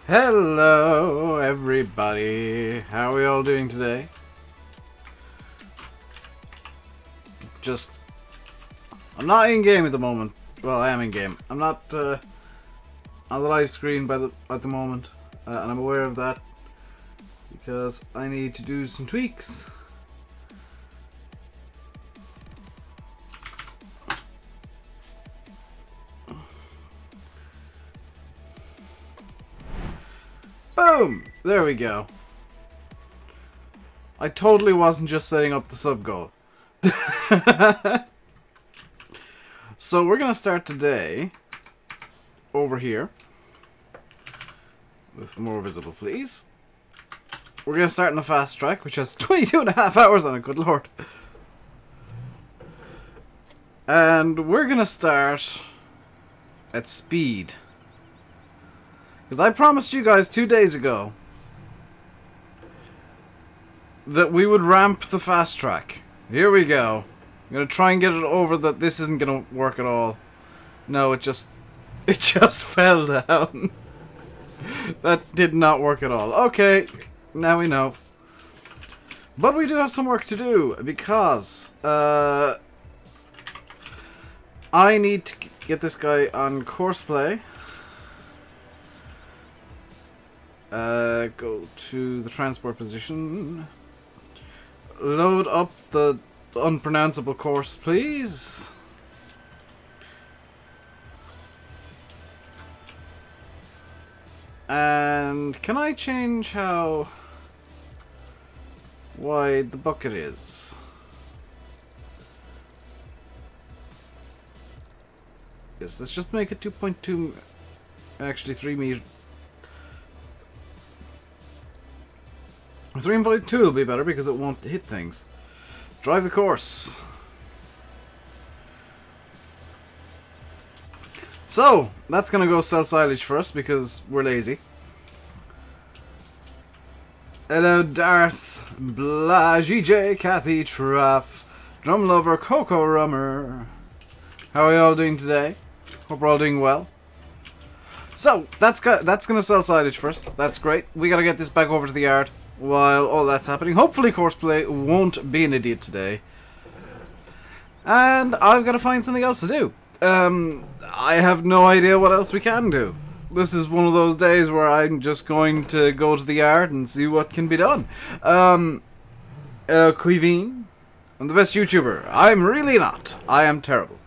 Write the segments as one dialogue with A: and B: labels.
A: Hello, everybody. How are we all doing today? I'm not in game at the moment. Well, I am in game. I'm not on the live screen at the moment, and I'm aware of that because I need to do some tweaks. Boom! There we go. I totally wasn't just setting up the sub goal. So we're gonna start today over here with more visible, please. We're gonna start in the fast track, which has 22.5 hours on it. Good lord! And we're gonna start at speed. Because I promised you guys 2 days ago that we would ramp the fast track. Here we go. I'm going to try and get it over that this isn't going to work at all. No, it just fell down. That did not work at all. Okay, now we know. But we do have some work to do because I need to get this guy on course play. Go to the transport position. Load up the unpronounceable course, please. And can I change how wide the bucket is? Yes, let's just make it 2.2, actually 3 meters. 3.2 will be better because it won't hit things. Drive the course. So, that's gonna go sell silage first because we're lazy. Hello, Darth, Blah, GJ, Kathy, Traff, Drum Lover, Coco Rummer. How are you all doing today? Hope we're all doing well. So, that's gonna sell silage first. That's great. We gotta get this back over to the yard while all that's happening. Hopefully Courseplay won't be an idiot today. And I've got to find something else to do. I have no idea what else we can do. This is one of those days where I'm just going to go to the yard and see what can be done. Quivine, I'm the best YouTuber. I'm really not. I am terrible.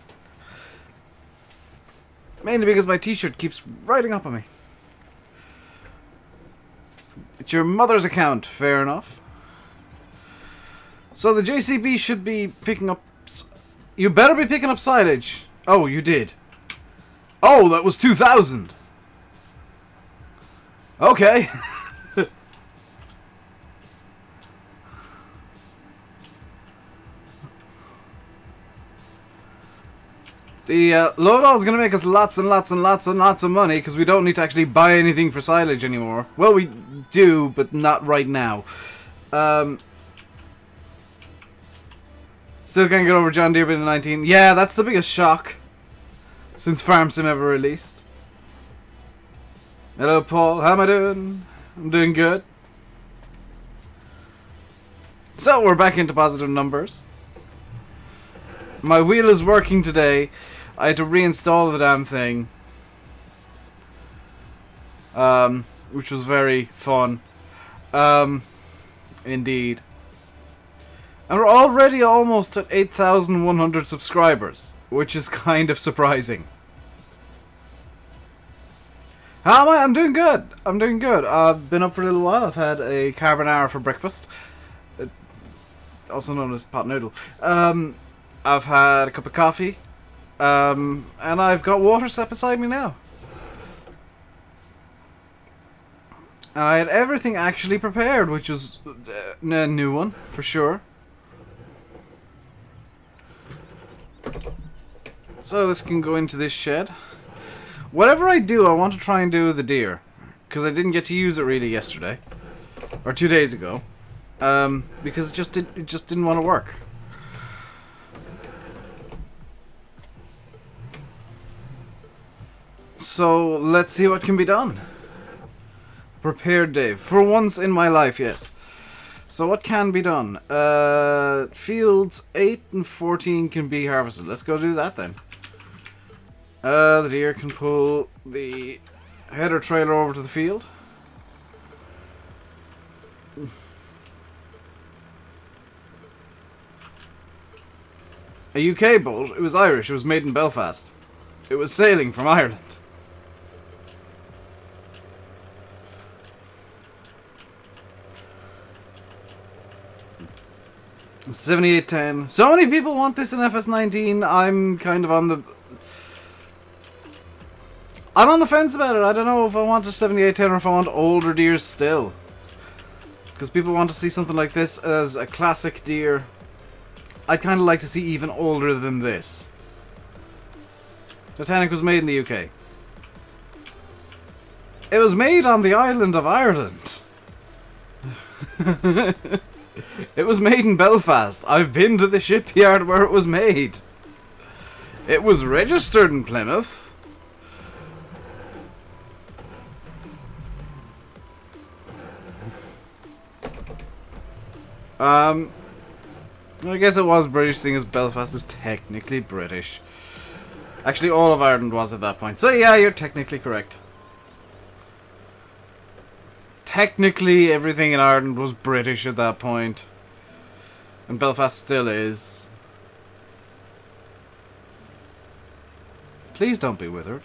A: Mainly because my t-shirt keeps riding up on me. It's your mother's account, fair enough. So the JCB should be picking up... You better be picking up silage. Oh, you did. Oh, that was 2,000. Okay. The loadout is going to make us lots and lots and lots and lots of money because we don't need to actually buy anything for silage anymore. Well, we do, but not right now. Still can't get over John Deere in 19. Yeah, that's the biggest shock since Farm Sim ever released. Hello, Paul. How am I doing? I'm doing good. So, we're back into positive numbers. My wheel is working today. I had to reinstall the damn thing. Which was very fun. Indeed. And we're already almost at 8,100 subscribers, which is kind of surprising. How am I? I'm doing good. I'm doing good. I've been up for a little while. I've had a carbonara for breakfast. Also known as pot noodle. I've had a cup of coffee, and I've got water set beside me now. And I had everything actually prepared, which was a new one, for sure. So this can go into this shed. Whatever I do, I want to try and do the deer, because I didn't get to use it really yesterday, or 2 days ago, because it just didn't want to work. So let's see what can be done. Prepared, Dave. For once in my life, yes. So what can be done? Fields 8 and 14 can be harvested. Let's go do that then. The deer can pull the header trailer over to the field. A UK boat? It was Irish. It was made in Belfast. It was sailing from Ireland. $78.10. So many people want this in FS19. I'm kind of on the... I'm on the fence about it. I don't know if I want a 7810 or if I want older deers still. Because people want to see something like this as a classic deer. I'd kind of like to see even older than this. Titanic was made in the UK. It was made on the island of Ireland. It was made in Belfast. I've been to the shipyard where it was made. It was registered in Plymouth. I guess it was British, seeing as Belfast is technically British. Actually, all of Ireland was at that point. So yeah, you're technically correct. Technically, everything in Ireland was British at that point. And Belfast still is. Please don't be withered.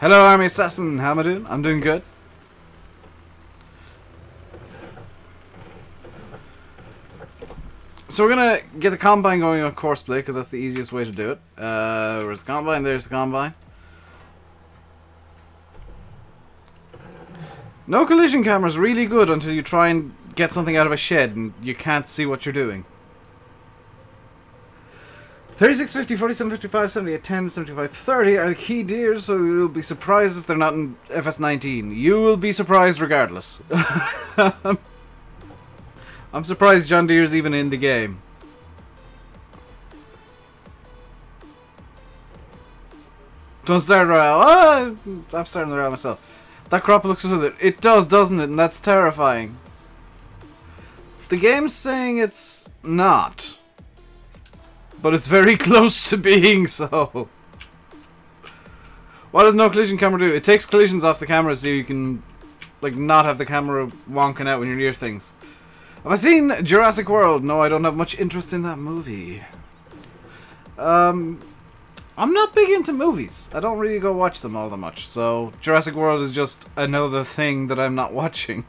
A: Hello, Army Assassin. How am I doing? I'm doing good. So we're gonna get the combine going on courseplay because that's the easiest way to do it. Where's the combine? There's the combine. No collision camera is really good until you try and get something out of a shed and you can't see what you're doing. 3650, 4755, 7810, 7530 are the key deers, so you'll be surprised if they're not in FS19. You will be surprised regardless. I'm surprised John Deere's even in the game. Don't start around. Ah, I'm starting around myself. That crop looks withered. It does, doesn't it? And that's terrifying. The game's saying it's not. But it's very close to being so. What does no collision camera do? It takes collisions off the camera so you can like not have the camera wonking out when you're near things. Have I seen Jurassic World? No, I don't have much interest in that movie. I'm not big into movies. I don't really go watch them all that much. So Jurassic World is just another thing that I'm not watching.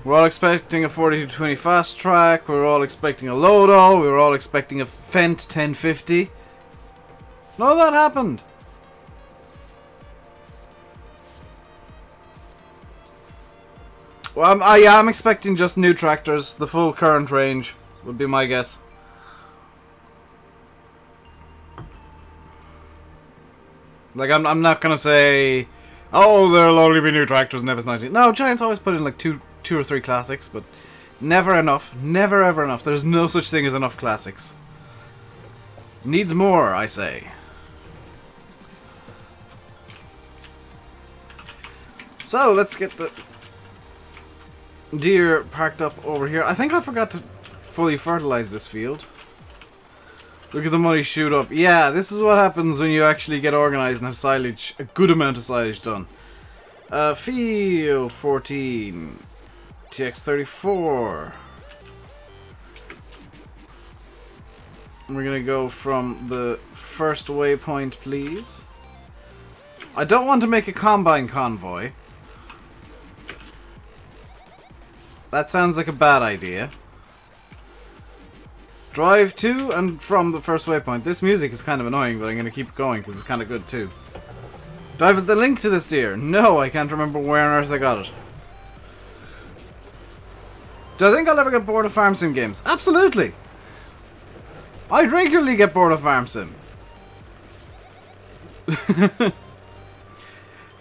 A: We're all expecting a 4220 fast track. We're all expecting a Lodo. We were all expecting a Fendt 1050. None of that happened. Well, I'm expecting just new tractors. The full current range would be my guess. Like, I'm not gonna say, oh, there'll only be new tractors in FS19. No, Giants always put in like two or three classics, but never enough. Never ever enough. There's no such thing as enough classics. Needs more, I say. So, let's get the deer parked up over here. I think I forgot to fully fertilize this field. Look at the money shoot up. Yeah, this is what happens when you actually get organized and have silage, a good amount of silage done. Field 14. TX34. We're gonna go from the first waypoint, please. I don't want to make a combine convoy. That sounds like a bad idea. Drive to and from the first waypoint. This music is kind of annoying, but I'm gonna keep going because it's kind of good too. Do I have the link to this deer? No, I can't remember where on earth I got it. Do I think I'll ever get bored of farm sim games? Absolutely! I regularly get bored of farm sim.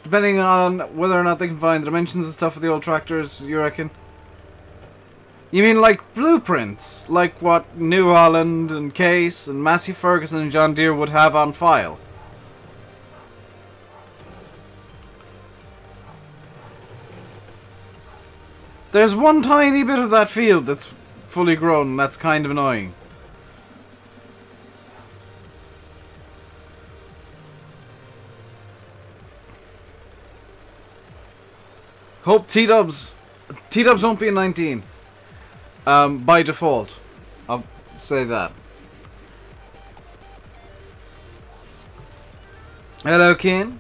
A: Depending on whether or not they can find the dimensions and stuff of the old tractors, you reckon? You mean like blueprints? Like what New Holland and Case and Massey Ferguson and John Deere would have on file? There's one tiny bit of that field that's fully grown, and that's kind of annoying. Hope T-dubs won't be in 19. By default. I'll say that. Hello, Ken.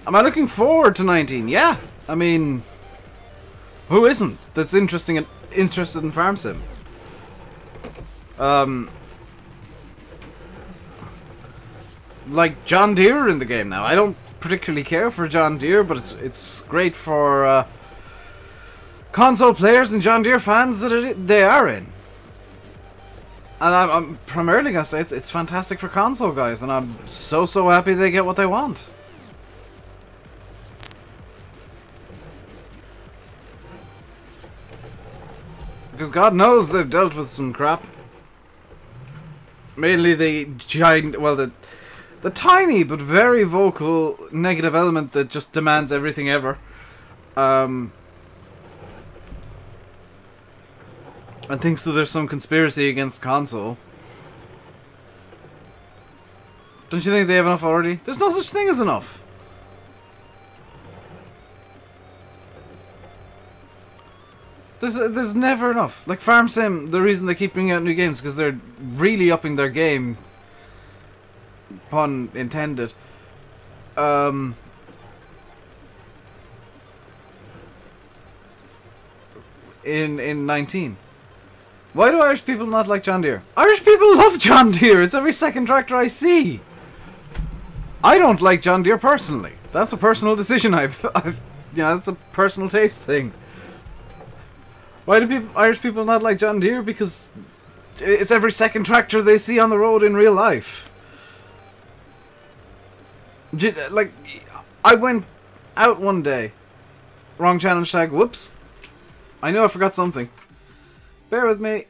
A: Am I looking forward to 19? Yeah. I mean, who isn't? That's interested in Farm Sim. Like John Deere in the game now. I don't particularly care for John Deere, but it's great for console players and John Deere fans that they are in. And I'm primarily gonna say it's fantastic for console guys, and I'm so happy they get what they want. Because God knows they've dealt with some crap. Mainly the giant, well, the tiny but very vocal negative element that just demands everything ever. And thinks that there's some conspiracy against console. Don't you think they have enough already? There's no such thing as enough. There's never enough. Like Farm Sim, the reason they keep bringing out new games is because they're really upping their game. Pun intended. In 19. Why do Irish people not like John Deere? Irish people love John Deere. It's every second tractor I see. I don't like John Deere personally. That's a personal decision. It's a personal taste thing. Why do Irish people not like John Deere? Because it's every second tractor they see on the road in real life. Like, I went out one day. Wrong challenge tag. Whoops. I know I forgot something. Bear with me.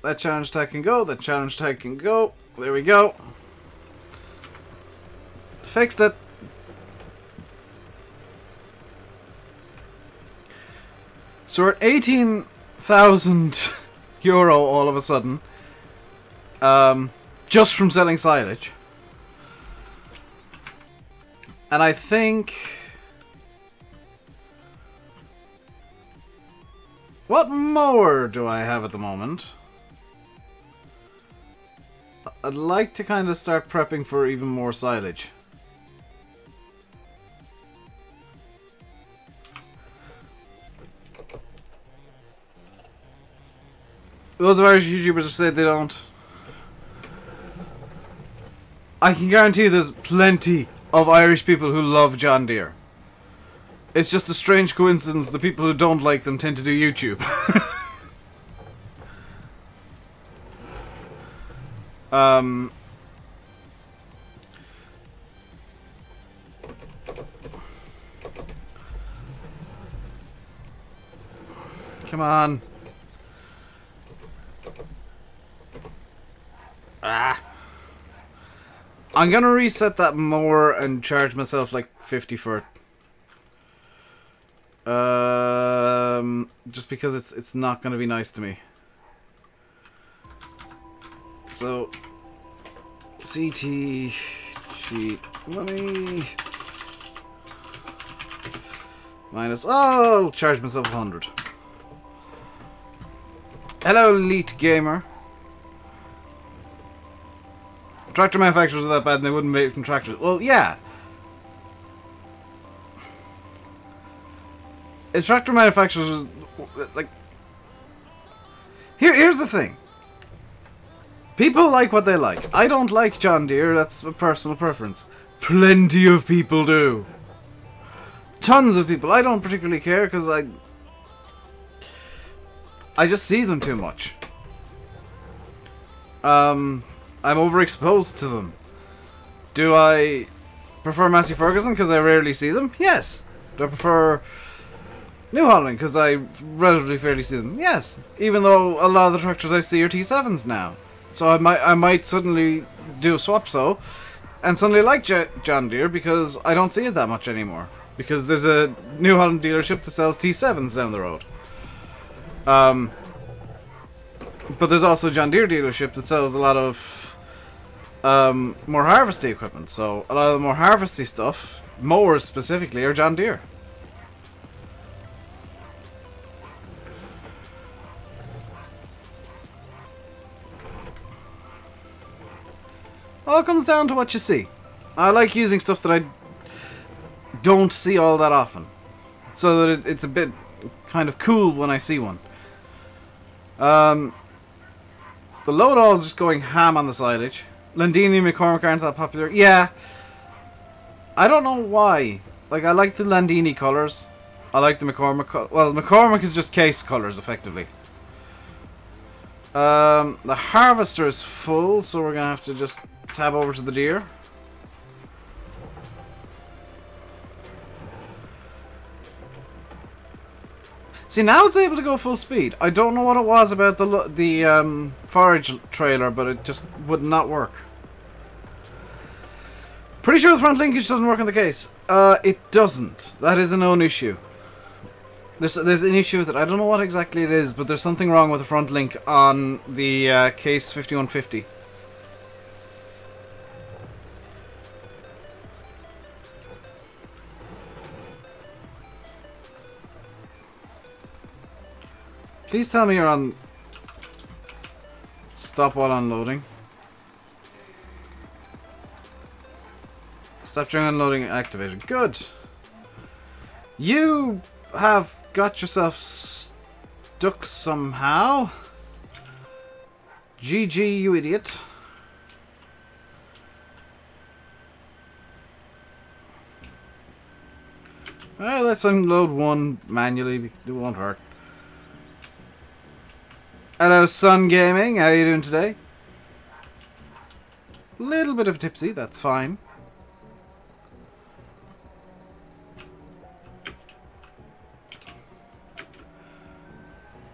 A: That challenge tag can go. That challenge tag can go. There we go. Fixed it. So we're at 18,000 euro all of a sudden. Just from selling silage. And I think... What mower do I have at the moment? I'd like to kind of start prepping for even more silage. Loads of Irish YouTubers have said they don't. I can guarantee you there's plenty of Irish people who love John Deere. It's just a strange coincidence the people who don't like them tend to do YouTube. Come on. I'm gonna reset that more and charge myself like 50 for it. Just because it's not gonna be nice to me. So CT cheat money minus, oh, I'll charge myself 100. Hello, elite gamer. Tractor manufacturers are that bad and they wouldn't make them tractors. Well, yeah. It's tractor manufacturers, like... Here's the thing. People like what they like. I don't like John Deere, that's a personal preference. Plenty of people do. Tons of people. I don't particularly care because I just see them too much. I'm overexposed to them. Do I prefer Massey Ferguson because I rarely see them? Yes. Do I prefer New Holland because I relatively rarely see them? Yes. Even though a lot of the tractors I see are T7s now. So I might suddenly do a swap and suddenly like John Deere because I don't see it that much anymore. Because there's a New Holland dealership that sells T7s down the road. But there's also a John Deere dealership that sells a lot of more harvesty equipment. So a lot of the more harvesty stuff, mowers specifically, are John Deere. All comes down to what you see. I like using stuff that I don't see all that often, so that it's a bit kind of cool when I see one. The load-all is just going ham on the silage. Landini and McCormick aren't that popular. Yeah, I don't know why. Like, I like the Landini colours. I like the McCormick. Well, McCormick is just case colours, effectively. The harvester is full, so we're gonna have to just tab over to the Deere. See, now it's able to go full speed. I don't know what it was about the forage trailer, but it just would not work. Pretty sure the front linkage doesn't work on the case. It doesn't. That is a known issue. There's an issue with it. I don't know what exactly it is, but there's something wrong with the front link on the case 5150. Please tell me you're on stop while unloading. Stop during unloading activated. Good. You have got yourself stuck somehow. GG, you idiot. Alright, let's unload one manually. It won't hurt. Hello, Sun Gaming. How are you doing today? Little bit of tipsy, that's fine.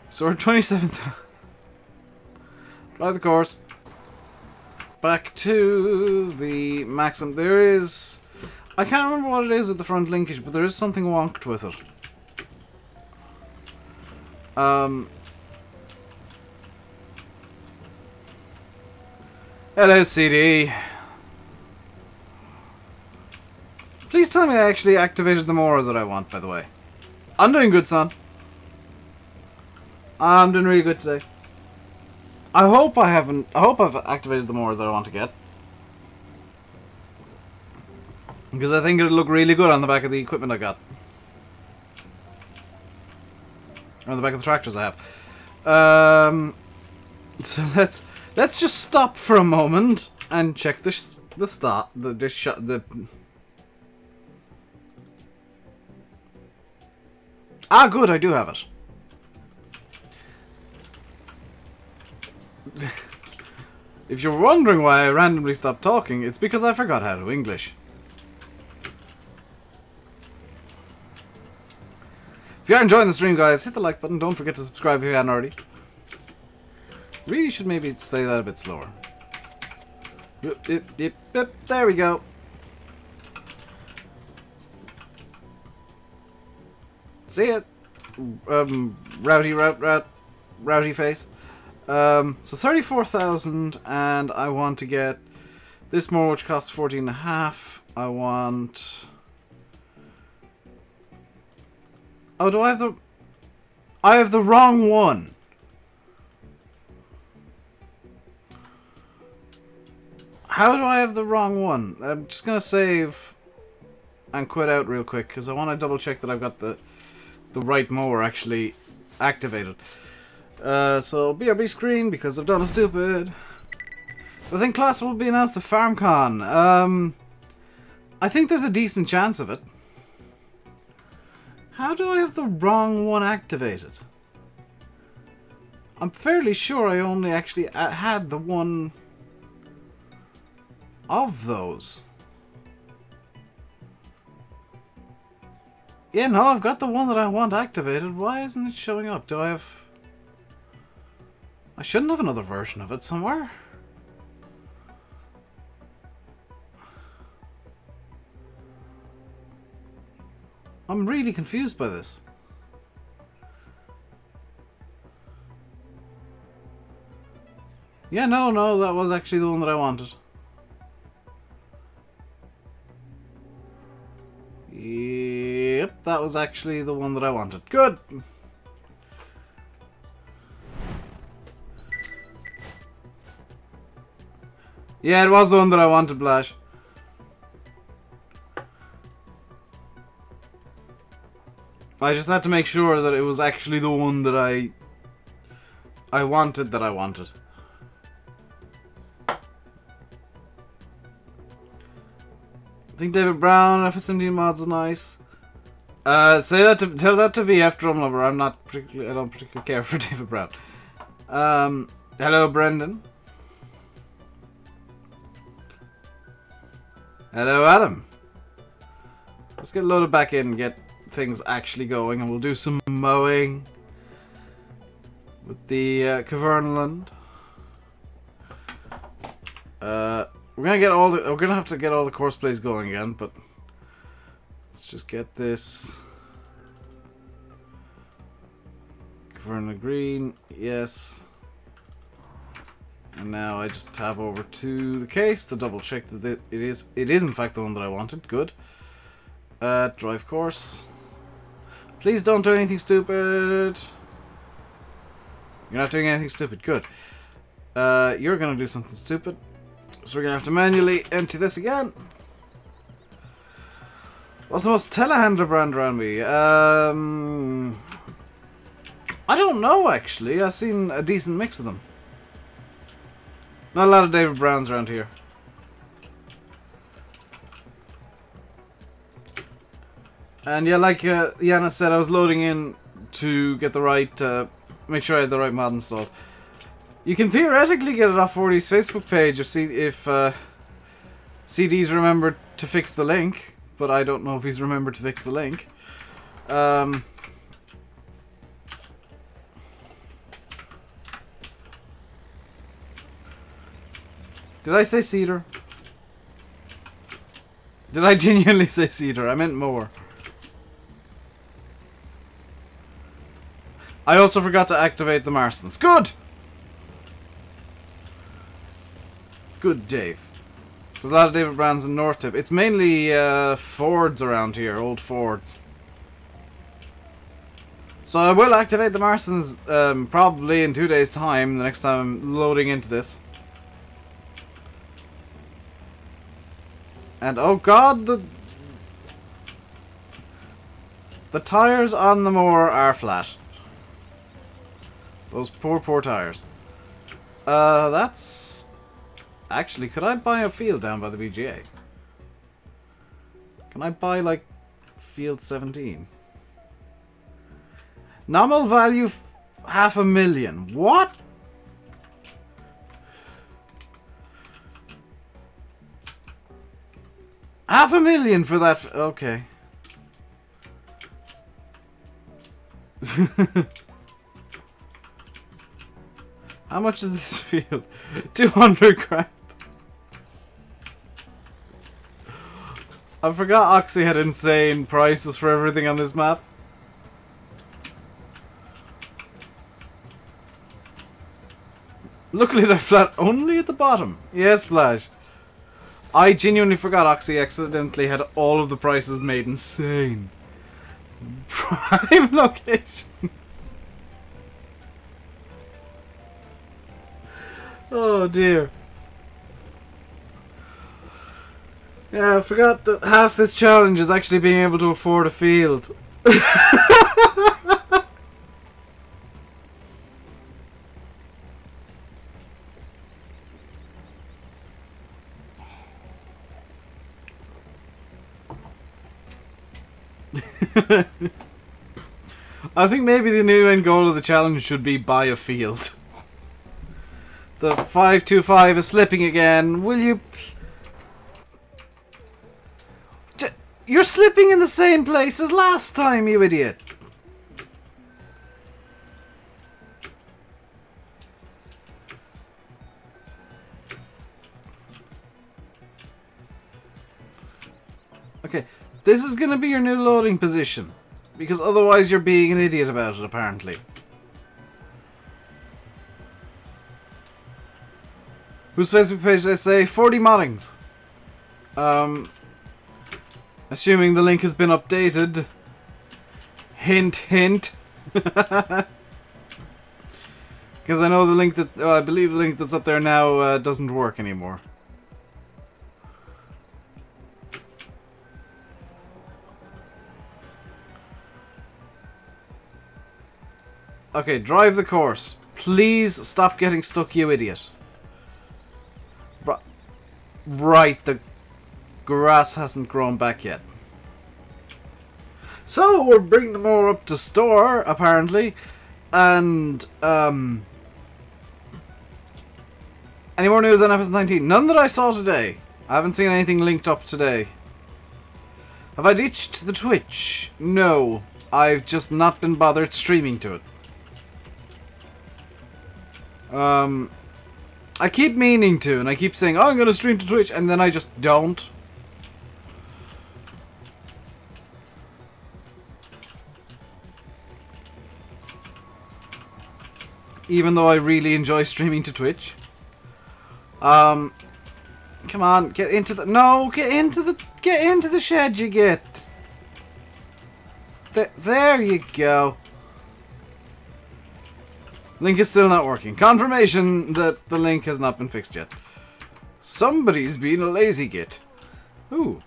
A: So we're 27th. Drive the course. Back to the maximum. There is... I can't remember what it is with the front linkage, but there is something wonked with it. Hello, CD. Please tell me I actually activated the mower that I want, by the way. I'm doing good, son. I'm doing really good today. I hope I've activated the mower that I want to get. Because I think it'll look really good on the back of the equipment I got. Or on the back of the tractors I have. So let's just stop for a moment and check the Ah, good, I do have it. If you're wondering why I randomly stopped talking, it's because I forgot how to English. If you are enjoying the stream, guys, hit the like button. Don't forget to subscribe if you haven't already. Really should maybe say that a bit slower. Yep, yep, yep, yep. There we go. See it? Rowdy face. So 34,000, and I want to get this more, which costs 14.5. I want... Oh, do I have the... I have the wrong one. How do I have the wrong one? I'm just gonna save and quit out real quick, because I want to double check that I've got the right mower actually activated. So BRB screen, because I've done a stupid. I think class will be announced at FarmCon. I think there's a decent chance of it. How do I have the wrong one activated? I'm fairly sure I only actually had the one of those. Yeah, no, I've got the one that I want activated. Why isn't it showing up? Do I have... I shouldn't have another version of it somewhere. I'm really confused by this. Yeah, no, that was actually the one that I wanted. Yep, that was actually the one that I wanted. Good! Yeah, it was the one that I wanted, Blash. I just had to make sure that it was actually the one that I wanted. I think David Brown, FS17 mods is nice. Tell that to VF Drumlover. I don't particularly care for David Brown. Hello, Brendan. Hello, Adam. Let's get loaded back in and get things actually going, and we'll do some mowing with the Cavernaland. We're gonna have to get all the course plays going again, but let's just get this. Caverna Green, yes. And now I just tab over to the case to double check that it is in fact the one that I wanted. Good. Drive course. Please don't do anything stupid. You're not doing anything stupid. Good. You're gonna do something stupid. So we're gonna have to manually empty this again. What's the most telehandler brand around me? I don't know actually. I've seen a decent mix of them. Not a lot of David Browns around here. And yeah, like Yana said, I was loading in to get the right, make sure I had the right mod installed. You can theoretically get it off 40's Facebook page if CD's remembered to fix the link, but I don't know if he's remembered to fix the link. Did I say cedar? Did I genuinely say cedar? I meant mower. I also forgot to activate the Marston's. Good! Good, Dave. There's a lot of David Brands in North Tip. It's mainly Fords around here, old Fords. So I will activate the Marston's probably in 2 days' time, the next time I'm loading into this. And oh god, the tires on the mower are flat. Those poor tires. That's... Actually, could I buy a field down by the BGA? Can I buy, like, field 17? Nominal value $500,000. What? $500,000 for that. Okay. How much is this field? 200 grand. I forgot Oxy had insane prices for everything on this map. Luckily they're flat only at the bottom. Yes, Splash. I genuinely forgot Oxy accidentally had all of the prices made insane. Prime location. Oh dear. Yeah, I forgot that half this challenge is actually being able to afford a field. I think maybe the new end goal of the challenge should be buy a field. The 525 is slipping again. Will you... You're slipping in the same place as last time, you idiot. Okay, this is going to be your new loading position. Because otherwise you're being an idiot about it, apparently. Whose Facebook page did I say? 40 moddings. Assuming the link has been updated. Hint, hint. Because I know the link that... I believe the link that's up there now doesn't work anymore. Okay, drive the course. Please stop getting stuck, you idiot. Right, the grass hasn't grown back yet. So, we're bringing them more up to store, apparently. And, any more news on FS19? None that I saw today. I haven't seen anything linked up today. Have I ditched the Twitch? No. I've just not been bothered streaming to it. I keep meaning to, and I keep saying, oh, I'm going to stream to Twitch, and then I just don't. Even though I really enjoy streaming to Twitch. Come on, get into the... No, get into the shed, you get. There you go. Link is still not working. Confirmation that the link has not been fixed yet. Somebody's been a lazy git. Ooh.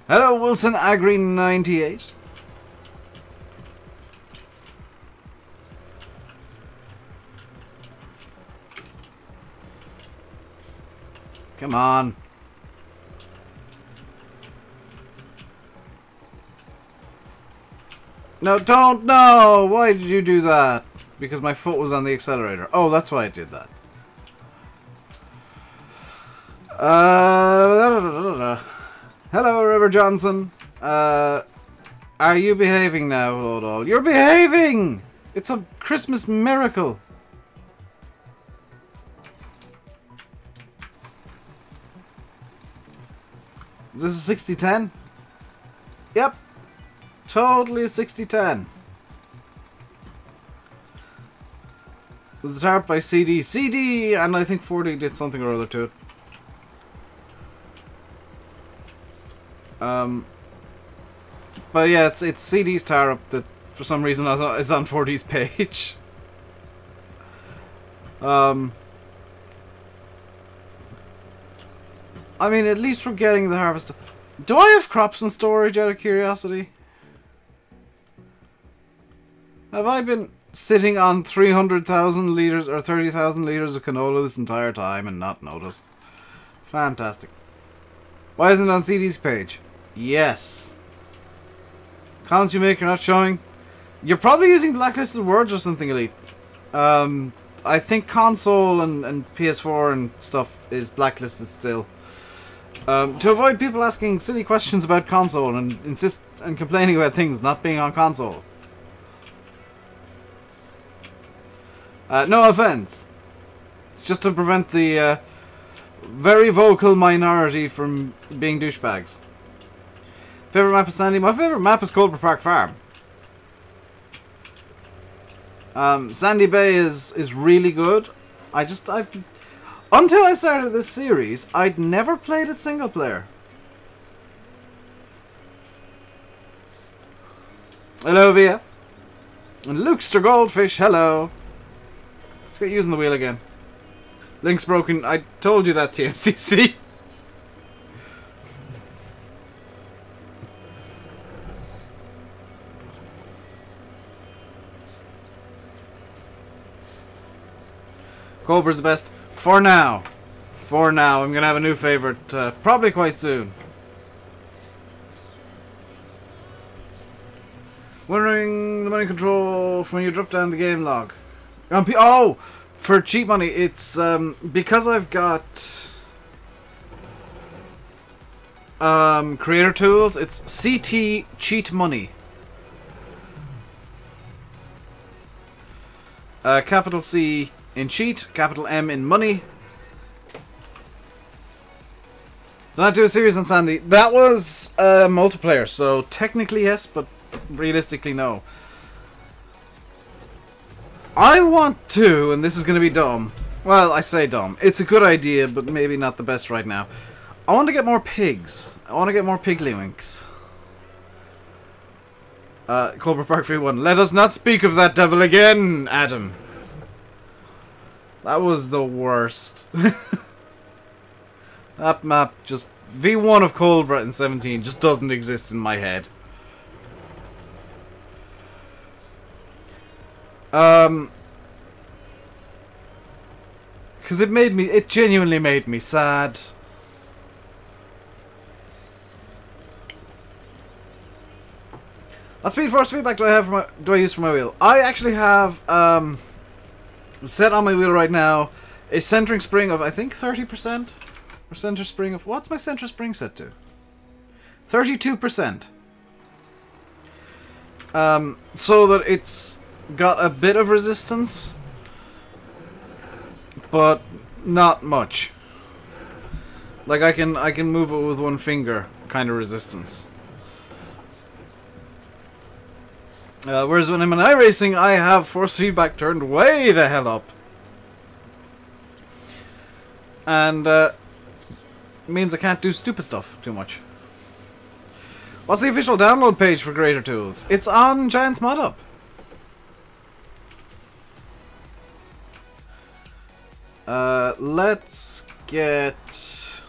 A: Hello, Wilson Agri 98. Come on. No, don't! No! Why did you do that? Because my foot was on the accelerator. Oh, that's why I did that. Hello, River Johnson. Are you behaving now, Lodall? You're behaving! It's a Christmas miracle. Is this a 60-10? Yep. Totally a 60-10. Was the tarp by CD? CD! And I think 40 did something or other to it. But yeah, it's CD's tarp that for some reason is on 40's page. I mean, at least we're getting the harvest. Do I have crops in storage out of curiosity? Have I been sitting on 300,000 litres or 30,000 litres of canola this entire time and not noticed? Fantastic. Why isn't it on CD's page? Yes. Comments you make are not showing. You're probably using blacklisted words or something, Elite. I think console and PS4 and stuff is blacklisted still. To avoid people asking silly questions about console and insist and complaining about things not being on console. No offense. It's just to prevent the very vocal minority from being douchebags. Favorite map is Sandy? My favorite map is Colbert Park Farm. Sandy Bay is really good. Until I started this series, I'd never played it single player. Hello, Via. And Lukester Goldfish, hello. Let's get using the wheel again. Link's broken. I told you that, TMCC. Cobra's the best. For now. For now. I'm going to have a new favourite probably quite soon. Wondering the money control from when you drop down the game log. Oh! For cheap money, it's because I've got creator tools, it's CT cheat money. Capital C in cheat, capital M in money. Did not do a series on Sandy. That was multiplayer, so technically yes, but realistically no. I want to, and this is going to be dumb. Well, I say dumb. It's a good idea, but maybe not the best right now. I want to get more pigs. I want to get more piglywinks. Cobra Park V1. Let us not speak of that devil again, Adam. That was the worst. That map just... V1 of Cobra in 17 just doesn't exist in my head. Because it genuinely made me sad. What speed force feedback do I use for my wheel? I actually have set on my wheel right now a centering spring of I think 30%, or center spring of what's my center spring set to? 32%. So that it's got a bit of resistance, but not much. Like I can move it with one finger kind of resistance. Whereas when I'm in iRacing, I have force feedback turned way the hell up. And means I can't do stupid stuff too much. What's the official download page for Greater Tools? It's on Giant's Mod Up. Let's get...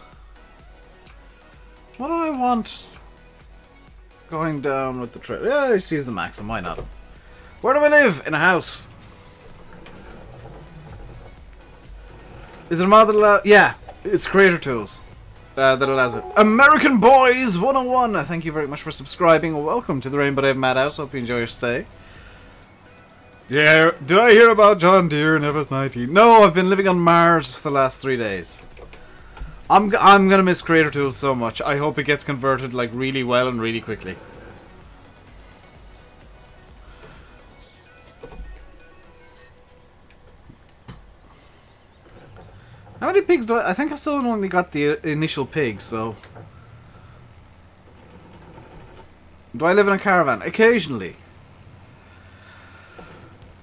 A: What do I want going down with the trade? Yeah, just use the Maxim, why not? Where do I live? In a house. Is it a mod that allows... Yeah, it's Creator Tools that allows it. American Boys 101, thank you very much for subscribing. Welcome to the RainbowDave Madhouse. Hope you enjoy your stay. Yeah, did I hear about John Deere in FS19? No, I've been living on Mars for the last 3 days. I'm gonna miss Creator Tools so much. I hope it gets converted like really well and really quickly. How many pigs do I think I've still only got the initial pig, so... Do I live in a caravan? Occasionally.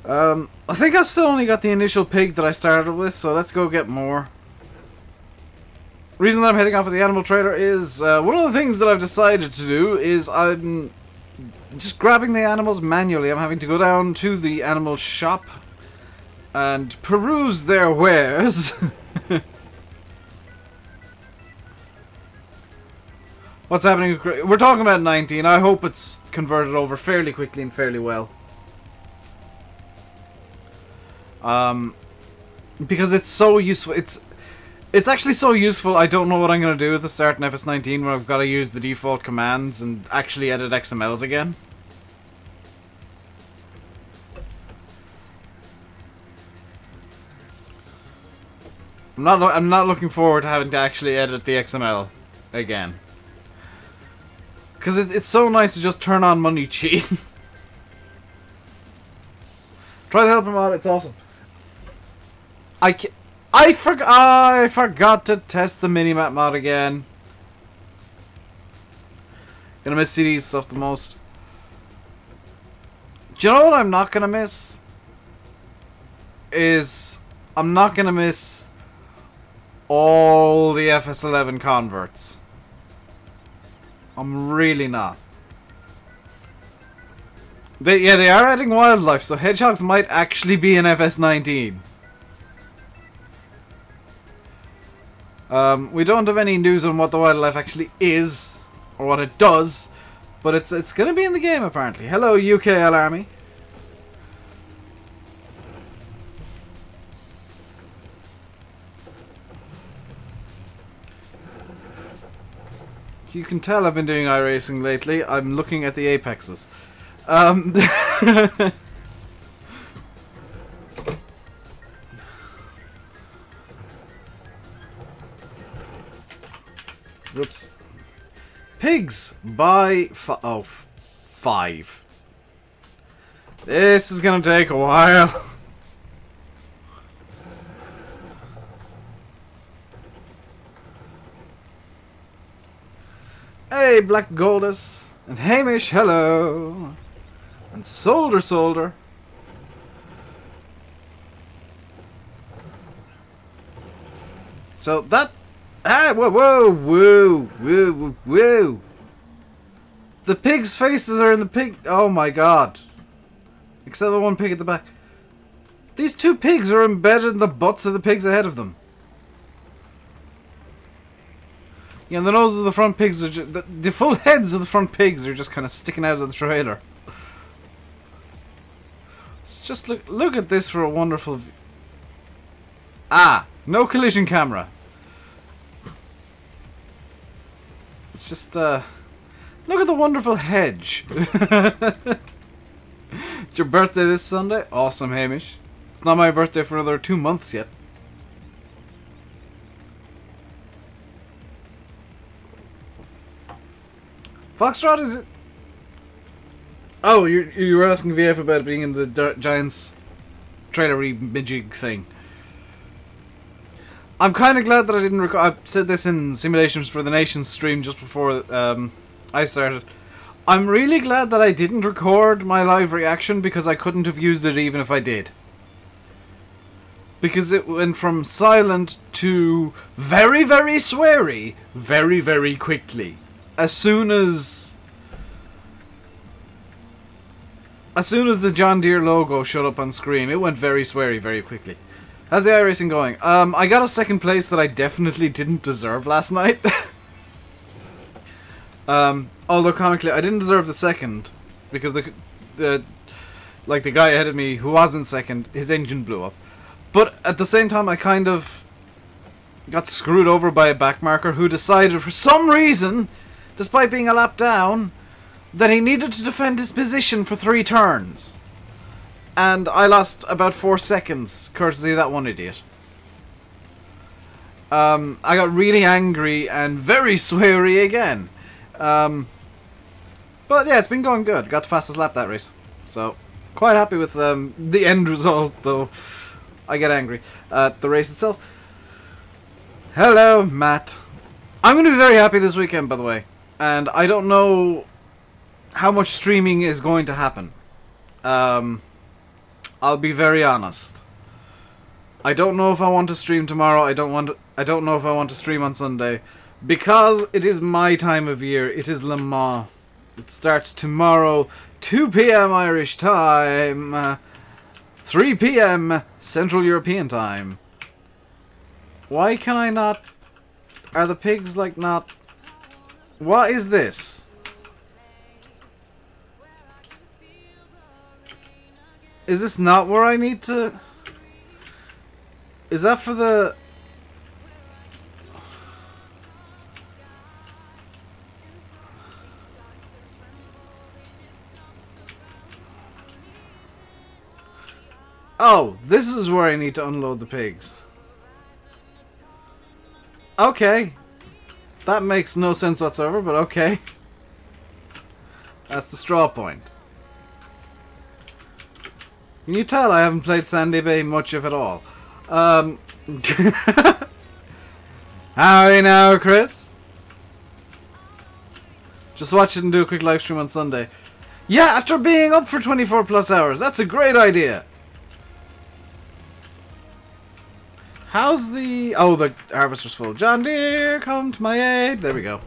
A: I think I've still only got the initial pig that I started with, so let's go get more. Reason that I'm heading off with the animal trailer is one of the things that I've decided to do is I'm just grabbing the animals manually. I'm having to go down to the animal shop and peruse their wares. What's happening? We're talking about 19. I hope it's converted over fairly quickly and fairly well. Because it's so useful. It's actually so useful. I don't know what I'm going to do with the start in FS19 when I've got to use the default commands and actually edit XMLs again. I'm not looking forward to having to actually edit the XML again. Because it's so nice to just turn on money cheat. Try to help him out, it's awesome. I forgot to test the minimap mod again. Gonna miss CD stuff the most. Do you know what I'm not gonna miss? I'm not gonna miss all the FS11 converts. I'm really not. They are adding wildlife, so hedgehogs might actually be in FS19. We don't have any news on what the wildlife actually is, or what it does, but it's going to be in the game apparently. Hello, UKL Army. You can tell I've been doing iRacing lately. I'm looking at the apexes. Oops. Pigs by 5. This is gonna take a while. Hey, Black Goldus. And Hamish, hello. And Solder. So that... whoa. The pig's faces are in the pig... Oh my god. Except the one pig at the back. These two pigs are embedded in the butts of the pigs ahead of them. Yeah, and the noses of the front pigs are just... The full heads of the front pigs are just kind of sticking out of the trailer. Let's just look at this for a wonderful view. Ah! No collision camera. It's just, look at the wonderful hedge. It's your birthday this Sunday? Awesome, Hamish. It's not my birthday for another 2 months yet. Foxtrot, is it? Oh, you were asking VF about it being in the Giants trailery midgig thing. I'm kind of glad that I didn't record. I said this in Simulations for the Nations stream just before I started. I'm really glad that I didn't record my live reaction because I couldn't have used it even if I did. Because it went from silent to very, very sweary very, very quickly. As soon as the John Deere logo showed up on screen, it went very sweary very quickly. How's the iRacing going? I got a second place that I definitely didn't deserve last night. Although comically, I didn't deserve the second because the guy ahead of me who wasn't second, his engine blew up. But at the same time, I kind of got screwed over by a backmarker who decided for some reason, despite being a lap down, that he needed to defend his position for 3 turns. And I lost about 4 seconds, courtesy of that one idiot. I got really angry and very sweary again. But yeah, it's been going good. Got the fastest lap that race. So, quite happy with the end result, though I get angry at the race itself. Hello, Matt. I'm going to be very happy this weekend, by the way. And I don't know how much streaming is going to happen. I'll be very honest. I don't know if I want to stream tomorrow. I don't know if I want to stream on Sunday. Because it is my time of year. It is Le Mans. It starts tomorrow, 2 PM Irish time, 3 PM Central European time. Why can I not... Are the pigs like not... What is this? Is this not where I need to... Is that for the... Oh, this is where I need to unload the pigs. Okay. That makes no sense whatsoever, but okay. That's the straw point. Can you tell I haven't played Sandy Bay much of it all? Howdy now, Chris. Just watch it and do a quick live stream on Sunday. Yeah, after being up for 24 plus hours. That's a great idea. How's the... Oh, the harvester's full. John Deere, come to my aid. There we go.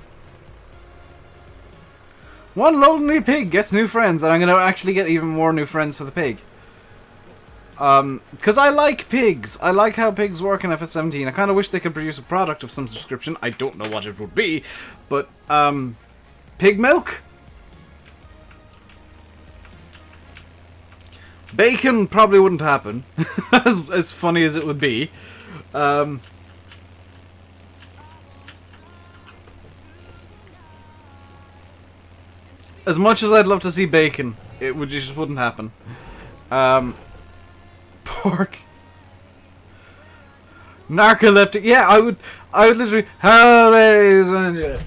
A: One lonely pig gets new friends, and I'm going to actually get even more new friends for the pig. Because I like pigs. I like how pigs work in FS17. I kind of wish they could produce a product of some description. I don't know what it would be, but, pig milk? Bacon probably wouldn't happen, as funny as it would be. As much as I'd love to see bacon, it just wouldn't happen. Pork. Narcoleptic. Yeah, I would literally. Hello, ladies and gentlemen.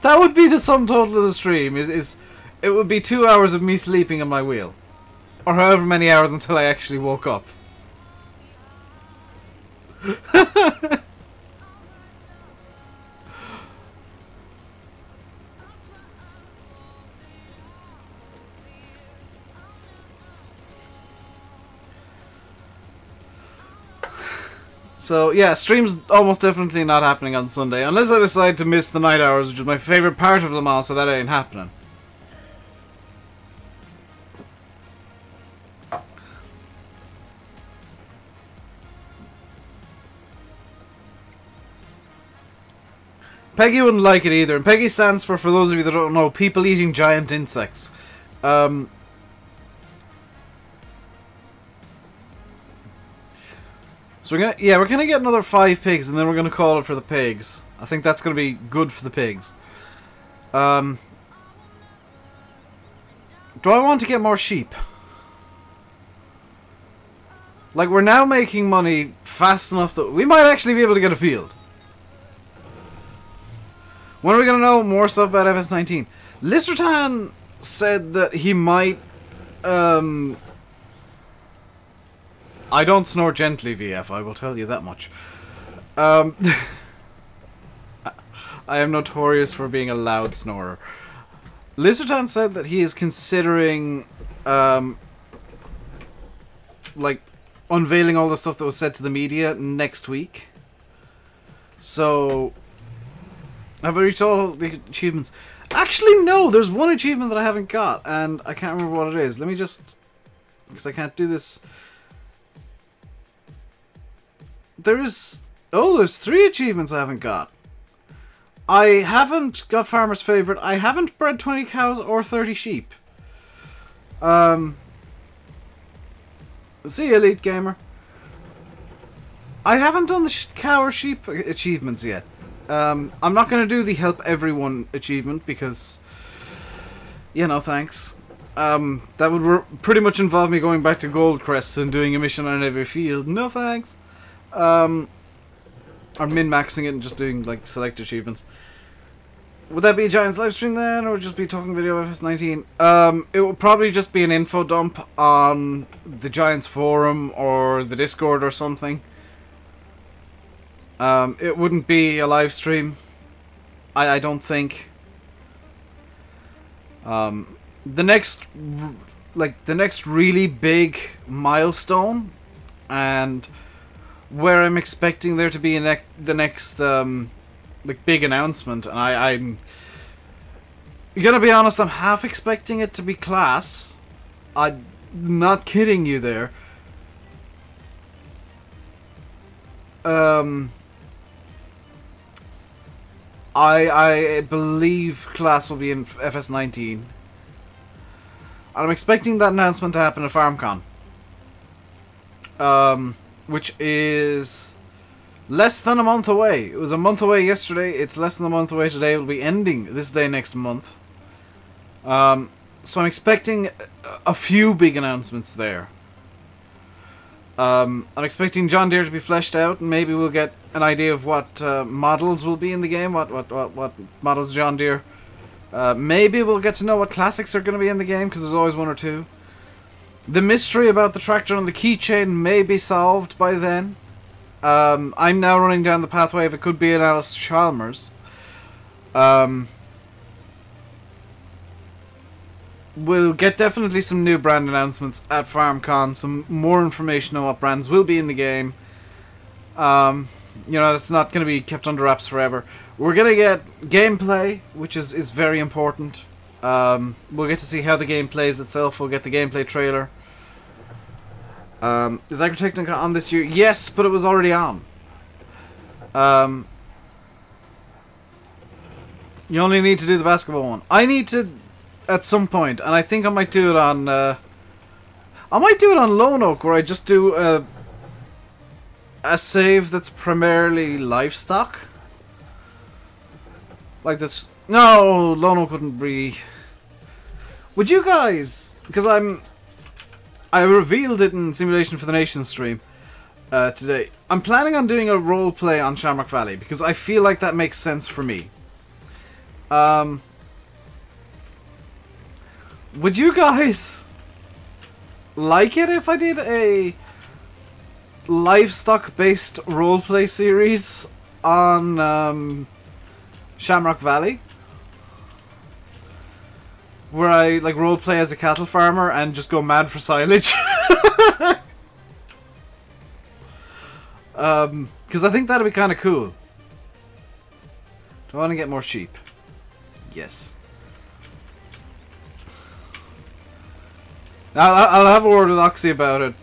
A: That would be the sum total of the stream. It would be 2 hours of me sleeping on my wheel. Or however many hours until I actually woke up. So, yeah, stream's almost definitely not happening on Sunday. Unless I decide to miss the night hours, which is my favourite part of Le Mans, so that ain't happening. Peggy wouldn't like it either. And Peggy stands for those of you that don't know, people eating giant insects. So we're gonna get another 5 pigs, and then we're gonna call it for the pigs. I think that's gonna be good for the pigs. Do I want to get more sheep? Like, we're now making money fast enough that we might actually be able to get a field. When are we gonna know more stuff about FS19? Listertan said that he might. I don't snore gently, VF, I will tell you that much. I am notorious for being a loud snorer. Listertan said that he is considering, like, unveiling all the stuff that was said to the media next week. So, have I reached all the achievements? Actually, no, there's one achievement that I haven't got, and I can't remember what it is. Let me just, because I can't do this. There's 3 achievements I haven't got. I haven't got Farmer's Favorite. I haven't bred 20 cows or 30 sheep. See you, Elite Gamer. I haven't done the cow or sheep achievements yet. I'm not going to do the Help Everyone achievement because, you know, thanks. That would pretty much involve me going back to Gold Crests and doing a mission on every field. No thanks. Or min-maxing it and just doing, like, select achievements. Would that be a Giants livestream then, or just be talking video of FS19? It would probably just be an info dump on the Giants forum or the Discord or something. It wouldn't be a live stream. I don't think. The next really big milestone, and where I'm expecting there to be the next like big announcement, and I'm gonna be honest, I'm half expecting it to be class. I'm not kidding you there. I believe class will be in FS19. And I'm expecting that announcement to happen at FarmCon. Which is less than a month away. It was a month away yesterday. It's less than a month away today. It will be ending this day next month. So I'm expecting a few big announcements there. I'm expecting John Deere to be fleshed out, and maybe we'll get an idea of what models will be in the game. What models John Deere. Maybe we'll get to know what classics are going to be in the game, because there's always 1 or 2. The mystery about the tractor on the keychain may be solved by then. I'm now running down the pathway if it could be an Alice Chalmers. We'll get definitely some new brand announcements at FarmCon, some more information on what brands will be in the game. You know, it's not going to be kept under wraps forever. We're going to get gameplay, which is very important. We'll get to see how the game plays itself. We'll get the gameplay trailer. Is Agrotechnica on this year? Yes, but it was already on. You only need to do the basketball one. I need to, at some point, and I think I might do it on, I might do it on Lone Oak, where I just do a save that's primarily livestock. Like this. No, Lone Oak wouldn't be. Would you guys, because I revealed it in Simulation for the Nation stream. today. I'm planning on doing a roleplay on Shamrock Valley because I feel like that makes sense for me. Would you guys like it if I did a livestock-based roleplay series on Shamrock Valley? Where I like roleplay as a cattle farmer and just go mad for silage. Because I think that'd be kind of cool. Do I want to get more sheep? Yes. I'll have a word with Oxy about it.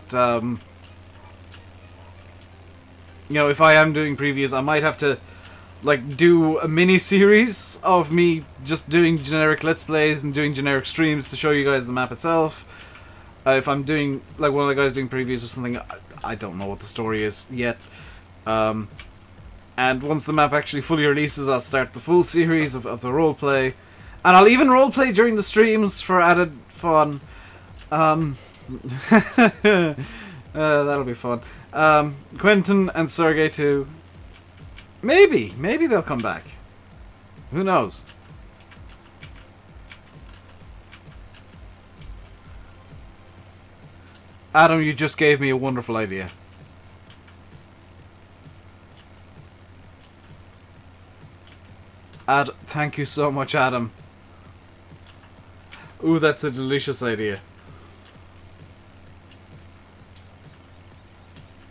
A: You know, if I am doing previews, I might have to like do a mini series of me just doing generic let's plays and doing generic streams to show you guys the map itself. If I'm doing like one of the guys doing previews or something, I don't know what the story is yet. And once the map actually fully releases, I'll start the full series of the roleplay, and I'll even roleplay during the streams for added fun. That'll be fun. Quentin and Sergey too. Maybe they'll come back. Who knows? Adam, you just gave me a wonderful idea. Thank you so much, Adam. Ooh, that's a delicious idea.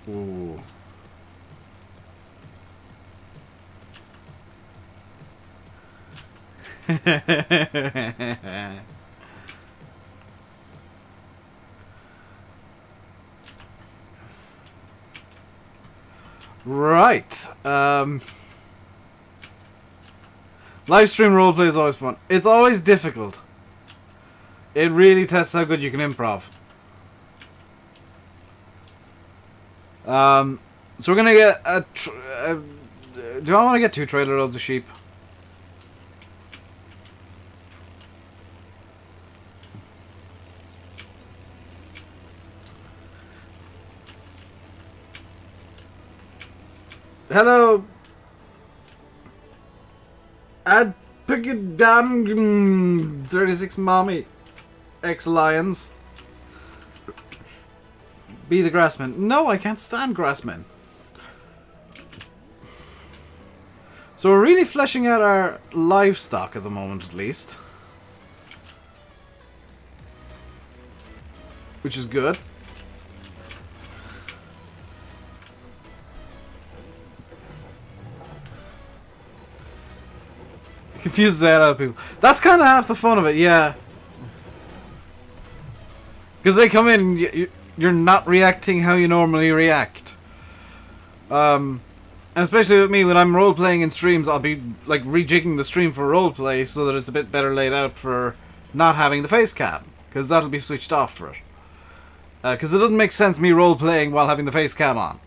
A: Ooh. Right. Live stream roleplay is always fun. It's always difficult. It really tests how good you can improv. So we're gonna get a. Do I want to get 2 trailer loads of sheep? Hello. I'd pick it down. 36 mommy. Ex-lions. Be the grassman. No, I can't stand grassmen. So we're really fleshing out our livestock at the moment, at least. Which is good. Confuse that out of people. That's kind of half the fun of it, yeah. Because they come in and you're not reacting how you normally react. And especially with me, when I'm role-playing in streams, I'll be like rejigging the stream for roleplay so that it's a bit better laid out for not having the face cam. Because that'll be switched off for it. Because it doesn't make sense me role-playing while having the face cam on.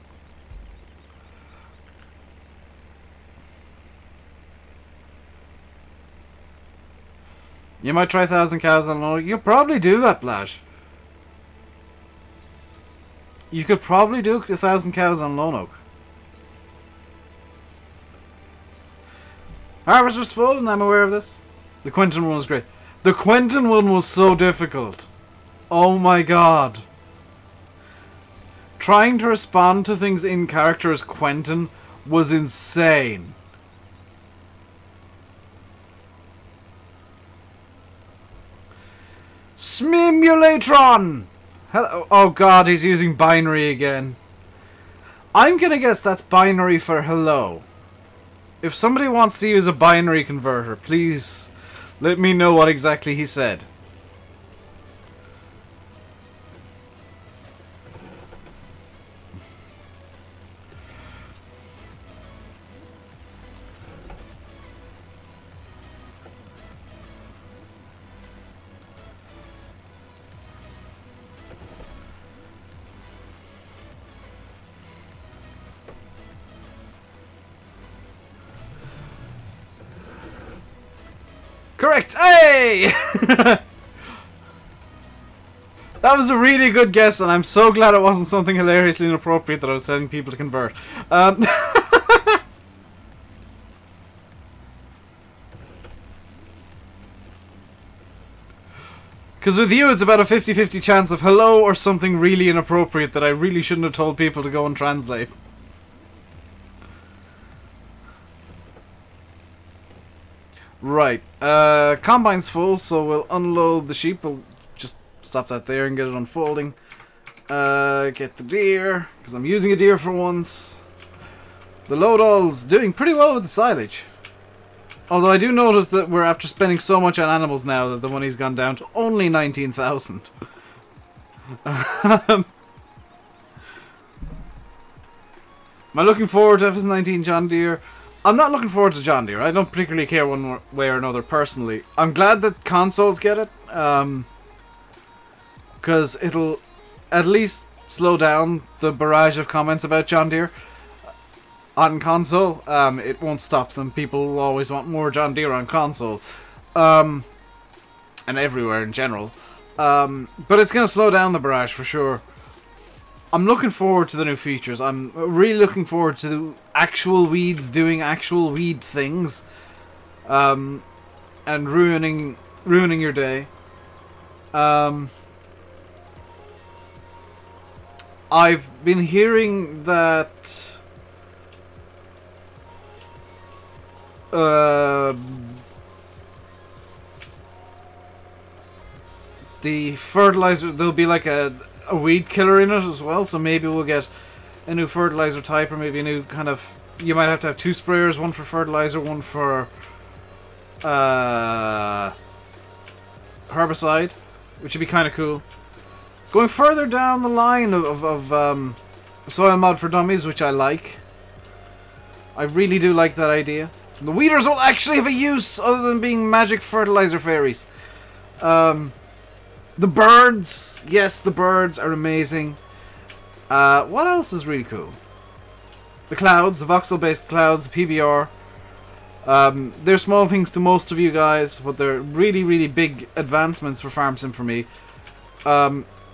A: You might try 1,000 cows on loan. You could probably do that, Blash. You could probably do 1,000 cows on Lone Oak. Harvester's full, and I'm aware of this. The Quentin one was great. The Quentin one was so difficult. Oh my god. Trying to respond to things in character as Quentin was insane. Smimulatron! Hello. Oh god, he's using binary again. I'm gonna guess that's binary for hello. If somebody wants to use a binary converter, please let me know what exactly he said. Correct! Hey! That That was a really good guess, and I'm so glad it wasn't something hilariously inappropriate that I was telling people to convert. Because with you, it's about a 50-50 chance of hello or something really inappropriate that I really shouldn't have told people to go and translate. Right. Combine's full, so we'll unload the sheep. We'll just stop that there and get it unfolding. Get the deer, because I'm using a deer for once. The load-all's doing pretty well with the silage. Although I do notice that we're after spending so much on animals now that the money's gone down to only 19,000. Am I looking forward to FS19 John Deere? I'm not looking forward to John Deere. I don't particularly care one way or another personally. I'm glad that consoles get it. Because it'll at least slow down the barrage of comments about John Deere. On console, it won't stop them. People will always want more John Deere on console. And everywhere in general. But it's going to slow down the barrage for sure. I'm looking forward to the new features. I'm really looking forward to actual weeds doing actual weed things. And ruining your day. I've been hearing that the fertilizer, there'll be like a weed killer in it as well, so maybe we'll get a new fertilizer type, or maybe a new kind of, you might have to have two sprayers, one for fertilizer, one for herbicide, which would be kind of cool. Going further down the line of soil mod for dummies, which I like. I really do like that idea. The weeders will actually have a use other than being magic fertilizer fairies. The birds. Yes, the birds are amazing. What else is really cool? The clouds, the voxel-based clouds, the PBR. They're small things to most of you guys, but they're really, really big advancements for Farm Sim for me.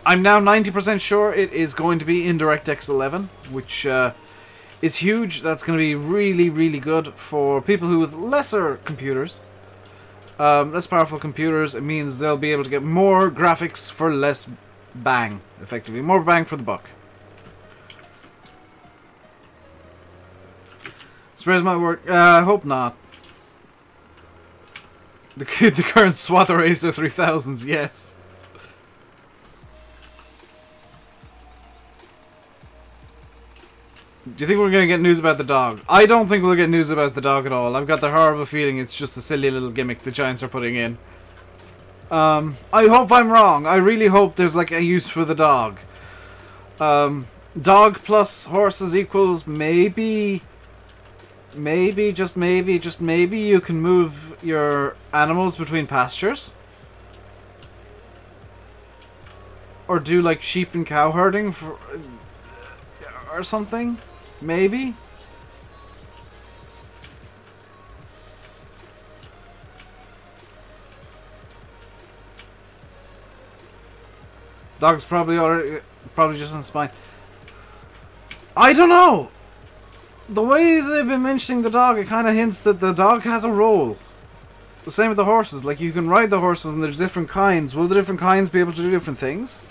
A: I'm now 90% sure it is going to be in DirectX 11, which is huge. That's going to be really, really good for people who with lesser computers. Less powerful computers. It means they'll be able to get more graphics for less bang, effectively. More bang for the buck. Sprays might work. I hope not. The current SWAT arrays are 3000s, yes. Do you think we're going to get news about the dog? I don't think we'll get news about the dog at all. I've got the horrible feeling it's just a silly little gimmick the Giants are putting in. I hope I'm wrong. I really hope there's like a use for the dog. Dog plus horses equals maybe, just maybe you can move your animals between pastures. Or do like sheep and cow herding for, or something. Maybe? Dog's probably just on the spine. I don't know! The way they've been mentioning the dog, it kind of hints that the dog has a role. The same with the horses. Like, you can ride the horses and there's different kinds. Will the different kinds be able to do different things?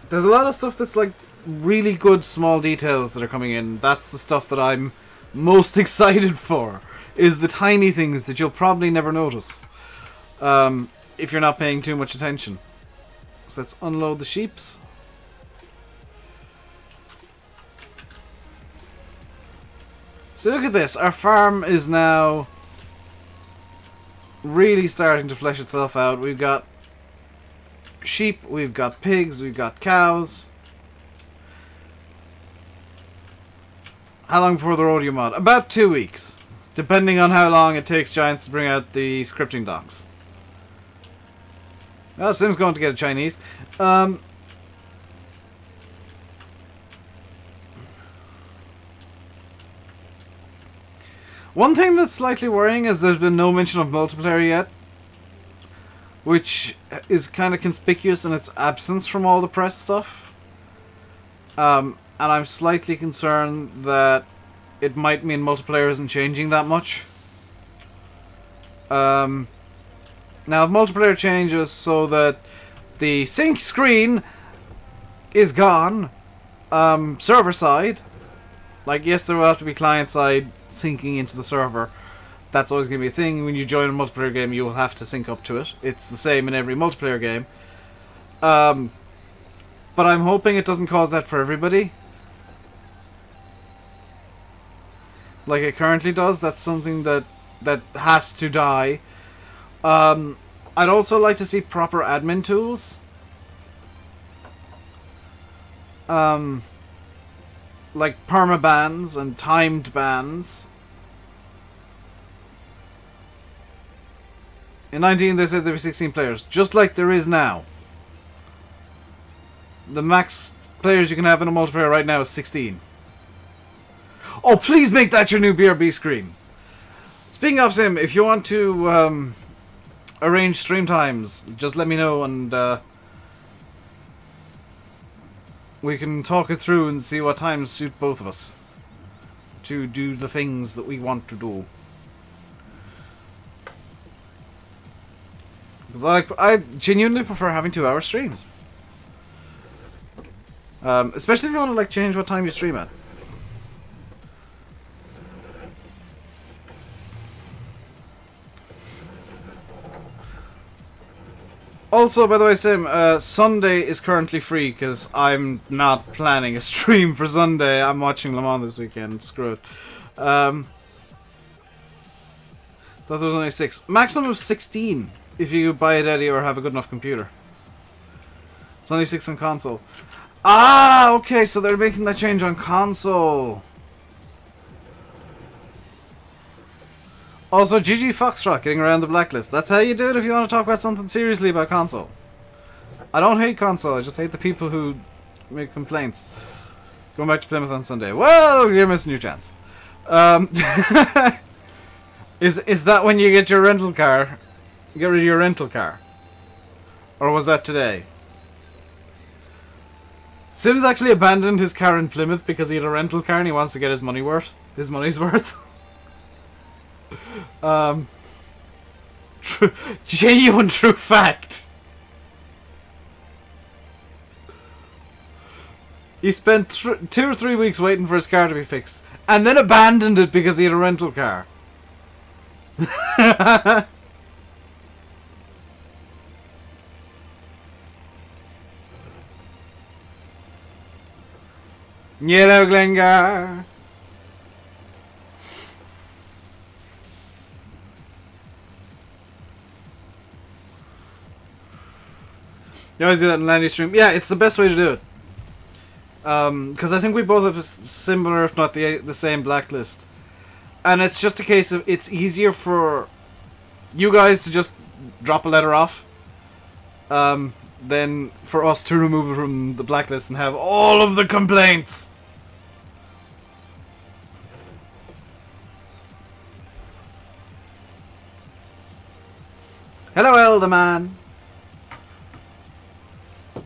A: There's a lot of stuff that's like really good small details that are coming in. That's the stuff that I'm most excited for, is the tiny things that you'll probably never notice if you're not paying too much attention. So let's unload the sheeps. So look at this, our farm is now really starting to flesh itself out. We've got sheep, we've got pigs, we've got cows. How long before the rodeo mod? About 2 weeks, depending on how long it takes Giants to bring out the scripting docs. Well, Sim's going to get a Chinese. One thing that's slightly worrying is there's been no mention of multiplayer yet, which is kind of conspicuous in its absence from all the press stuff. And I'm slightly concerned that it might mean multiplayer isn't changing that much. Now, if multiplayer changes so that the sync screen is gone, server side, like, yes, there will have to be client side syncing into the server. That's always going to be a thing. When you join a multiplayer game, you will have to sync up to it. It's the same in every multiplayer game. But I'm hoping it doesn't cause that for everybody, like it currently does. That's something that has to die. I'd also like to see proper admin tools. Like perma-bans and timed bans. In 19 they said there were 16 players, just like there is now. The max players you can have in a multiplayer right now is 16. Oh, please make that your new BRB screen. Speaking of Sim, if you want to arrange stream times, just let me know and we can talk it through and see what times suit both of us to do the things that we want to do. Because I genuinely prefer having 2-hour streams. Especially if you want to like change what time you stream at. Also, by the way, Sim, Sunday is currently free because I'm not planning a stream for Sunday. I'm watching Le Mans this weekend. Screw it. Thought there was only 6. Maximum of 16 if you buy a Daddy or have a good enough computer. It's only 6 on console. Ah, okay, so they're making that change on console. Also, GG Foxtrot getting around the blacklist. That's how you do it if you want to talk about something seriously about console. I don't hate console, I just hate the people who make complaints. Going back to Plymouth on Sunday. Well, you're missing your chance. Is that when you get your rental car? Get rid of your rental car? Or was that today? Sim's actually abandoned his car in Plymouth because he had a rental car and he wants to get his money's worth. Genuine true fact. He spent 2 or 3 weeks waiting for his car to be fixed and then abandoned it because he had a rental car. Yellow Glengar. You always do that in land use stream. Yeah, it's the best way to do it. Because I think we both have a similar, if not the same blacklist. And it's just a case of it's easier for you guys to just drop a letter off than for us to remove it from the blacklist and have all of the complaints. Hello, Elder Man.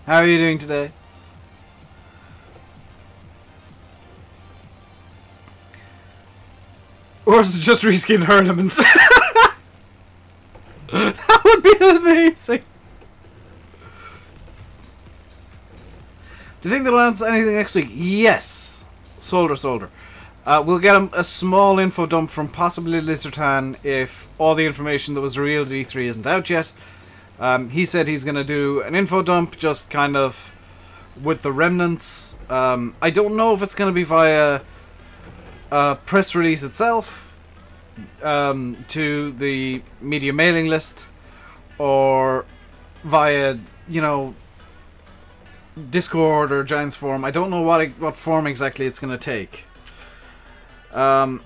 A: How are you doing today? Or is it just reskin ornaments? That would be amazing. Do you think they'll announce anything next week? Yes. Solder. We'll get a small info dump from possibly Lizartan if all the information that was revealed at E3 isn't out yet. He said he's going to do an info dump just kind of with the remnants. I don't know if it's going to be via press release itself to the media mailing list or via, you know, Discord or Giants Forum. I don't know what form exactly it's going to take. But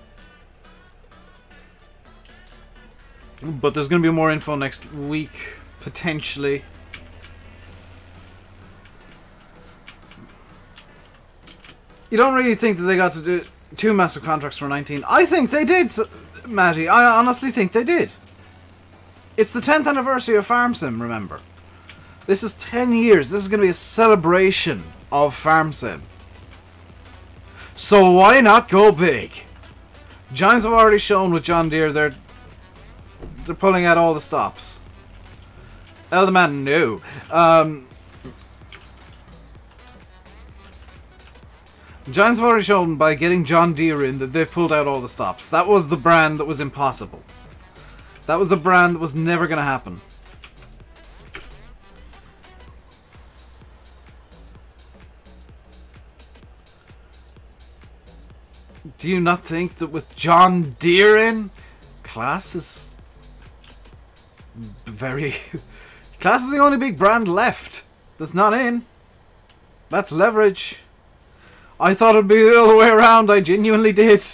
A: there's going to be more info next week, potentially. You don't really think that they got to do 2 massive contracts for 19. I think they did. Matty, I honestly think they did. It's the 10th anniversary of Farm Sim, remember. This is 10 years. This is going to be a celebration of Farm Sim. So why not go big? Giants have already shown with John Deere they're pulling out all the stops. Elderman, no. Giants have already shown by getting John Deere in that they've pulled out all the stops. That was the brand that was impossible. That was the brand that was never going to happen. Do you not think that with John Deere in, Class is very... Class is the only big brand left that's not in. That's leverage. I thought it'd be the other way around. I genuinely did.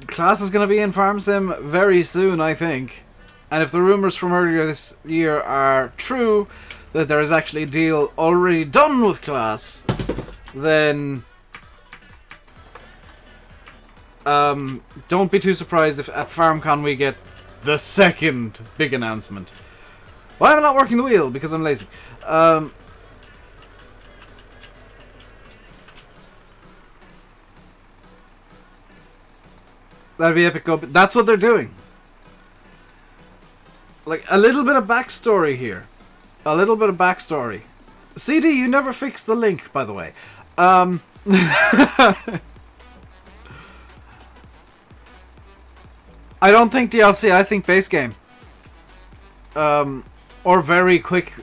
A: Class is going to be in Farm Sim very soon, I think. And if the rumours from earlier this year are true, that there is actually a deal already done with Class, then don't be too surprised if at FarmCon we get the second big announcement. Why am I not working the wheel? Because I'm lazy. That'd be epic. That's what they're doing. Like, a little bit of backstory here. A little bit of backstory. CD, you never fixed the link, by the way. I don't think DLC, I think base game. Or very quickfire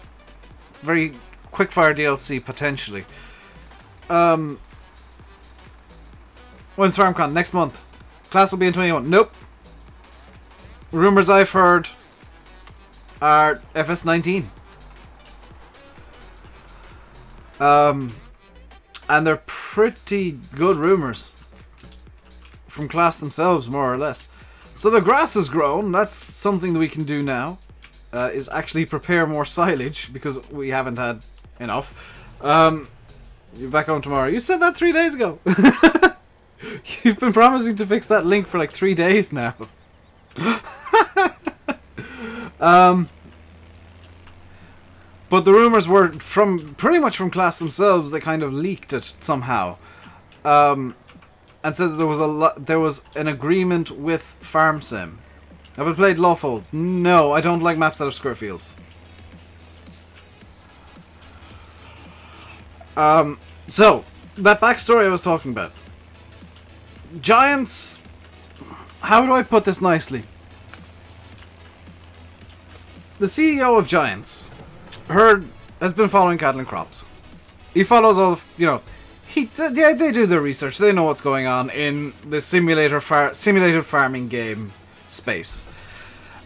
A: DLC, potentially. When's FarmCon? Next month. Class will be in 21. Nope. Rumors I've heard are FS19. And they're pretty good rumors. From Class themselves, more or less. So the grass has grown. That's something that we can do now. Is actually prepare more silage, because we haven't had enough. You're back home tomorrow. You said that 3 days ago. You've been promising to fix that link for like 3 days now. But the rumors were from pretty much from Class themselves. They kind of leaked it somehow, and said that there was an agreement with Farm Sim. Have I played Lawfolds? No, I don't like maps out of square fields. So that backstory I was talking about. Giants, how do I put this nicely? The CEO of Giants has been following cattle and crops. He follows all the, they do their research. They know what's going on in the simulated farming game space.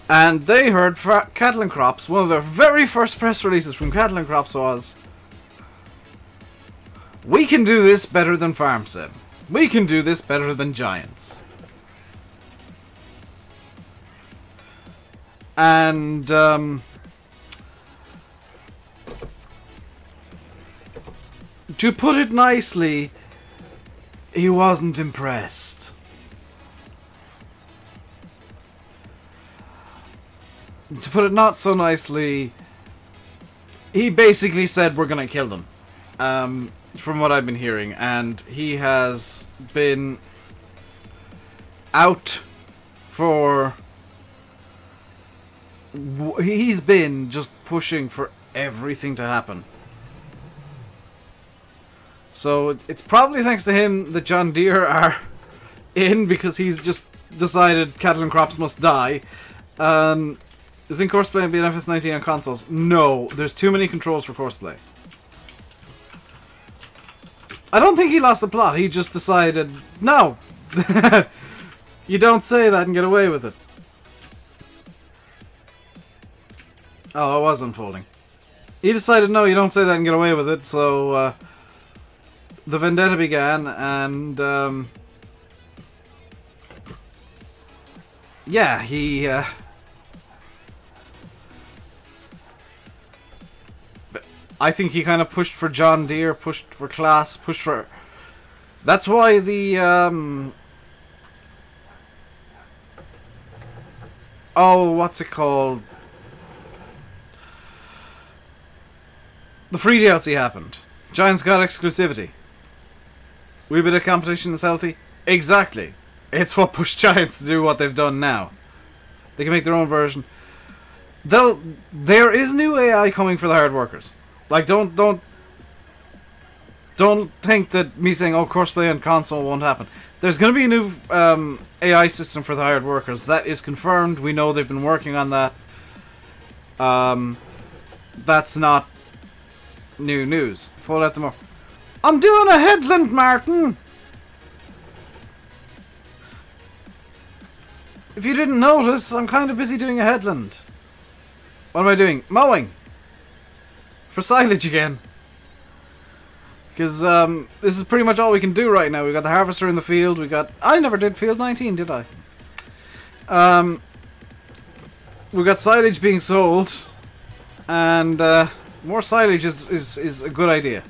A: And they heard cattle and crops. One of their very first press releases from cattle and crops was, "We can do this better than Farm Sim. We can do this better than Giants." And to put it nicely, he wasn't impressed. To put it not so nicely, he basically said we're gonna kill them. From what I've been hearing, and he has been out for... He's been just pushing for everything to happen. So it's probably thanks to him that John Deere are in, because he's just decided cattle and crops must die. Do you think Courseplay will be an FS19 on consoles? No, there's too many controls for Courseplay. I don't think he lost the plot, he just decided, no! You don't say that and get away with it. Oh, it was unfolding. He decided, no, you don't say that and get away with it, so the vendetta began, and yeah, he I think he kind of pushed for John Deere, pushed for Class, pushed for... That's why the Oh, what's it called? The free DLC happened. Giants got exclusivity. Wee bit of competition is healthy. Exactly. It's what pushed Giants to do what they've done now. They can make their own version. There is new AI coming for the hard workers. Like, don't think that me saying, oh, crossplay on console won't happen. There's going to be a new AI system for the hired workers. That is confirmed. We know they've been working on that. That's not new news. Fold out the more. I'm doing a headland, Martin! If you didn't notice, I'm kind of busy doing a headland. What am I doing? Mowing! For silage again. Because this is pretty much all we can do right now. We got the harvester in the field. We got... I never did field 19, did I? We got silage being sold. And more silage is a good idea.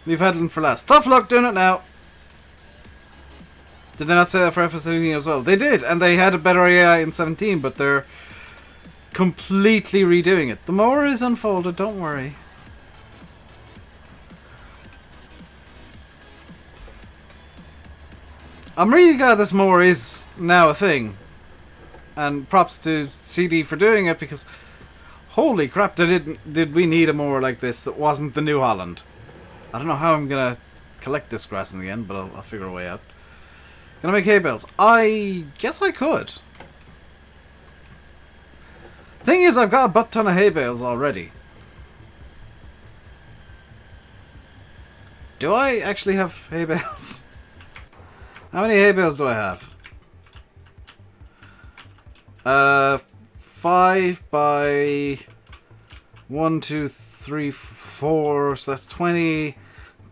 A: Leave headland for last. Tough luck doing it now. Did they not say that for FS18 as well? They did, and they had a better AI in 17, but they're completely redoing it. The mower is unfolded, don't worry. I'm really glad this mower is now a thing. And props to CD for doing it, because holy crap, did we need a mower like this that wasn't the New Holland. I don't know how I'm gonna collect this grass in the end, but I'll figure a way out. Can I make hay bales? I guess I could. Thing is, I've got a butt ton of hay bales already. Do I actually have hay bales? How many hay bales do I have? 5 by 1, 2, 3, 4. So that's 20.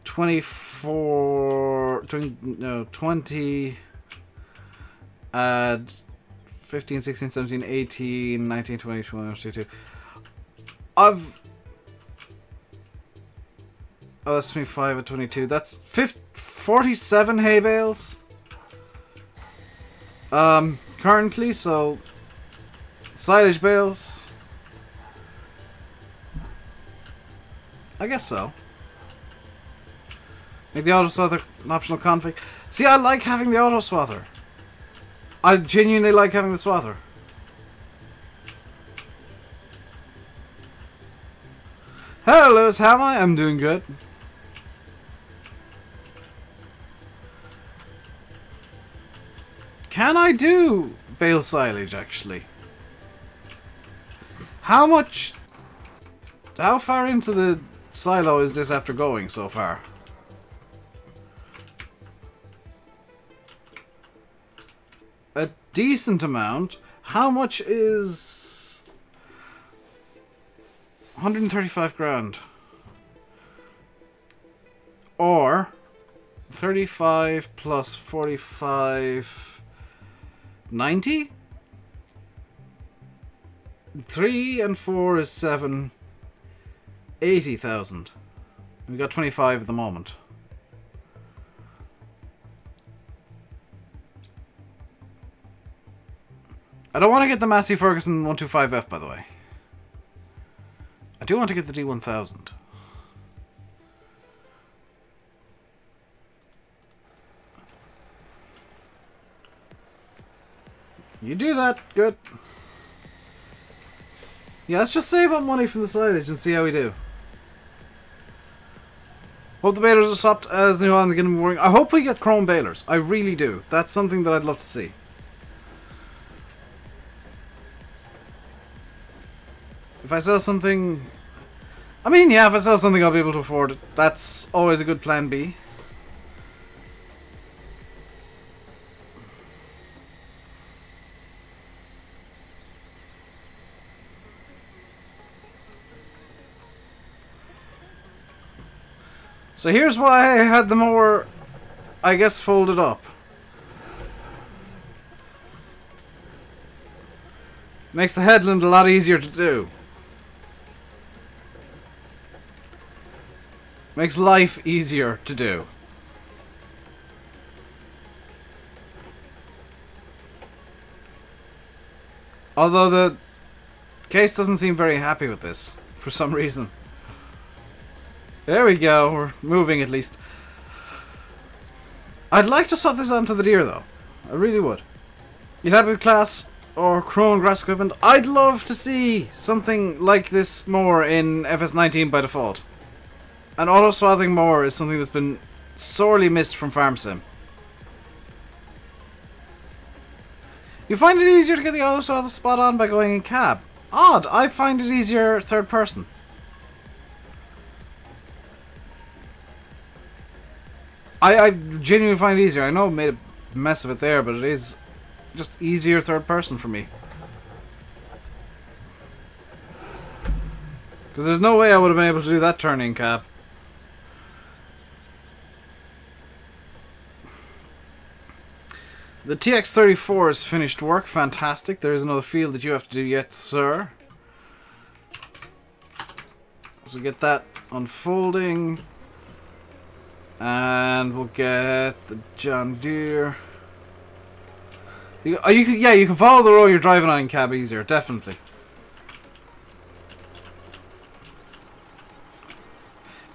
A: 24, 20, no, 20, add 15, 16, 17, 18, 19, 20, 21, 22. Oh, that's 25 and 22. That's 47 hay bales. Currently, so silage bales. I guess so. Make the auto swather an optional config. See, I like having the auto swather. I genuinely like having the swather. Hello, Lewis. How am I? I'm doing good. Can I do bale silage, actually? How much... How far into the silo is this after going so far? A decent amount. How much is 135 grand? Or 35 plus 45, 90? 3 and 4 is 7, 80,000. We got 25 at the moment. I don't want to get the Massey Ferguson 125F, by the way. I do want to get the D1000. You do that. Good. Yeah, let's just save up money from the silage and see how we do. Hope the balers are swapped as the new ones getting boring. I hope we get chrome balers. I really do. That's something that I'd love to see. If I sell something... I mean, yeah, if I sell something, I'll be able to afford it. That's always a good plan B. So here's why I had the mower, I guess, folded up. Makes the headland a lot easier to do. Makes life easier to do. Although the case doesn't seem very happy with this, for some reason. There we go, we're moving at least. I'd like to swap this onto the deer though. I really would. You'd have a class or Crone grass equipment. I'd love to see something like this more in FS19 by default. And auto-swathing more is something that's been sorely missed from Farm Sim. You find it easier to get the auto-swath spot on by going in cab. Odd, I find it easier third person. I genuinely find it easier. I know I made a mess of it there, but it is just easier third person for me. Because there's no way I would have been able to do that turning cab. The TX34 has finished work. Fantastic. There is another field that you have to do yet, sir. So get that unfolding. And we'll get the John Deere. You can follow the road you're driving on in cab easier, definitely.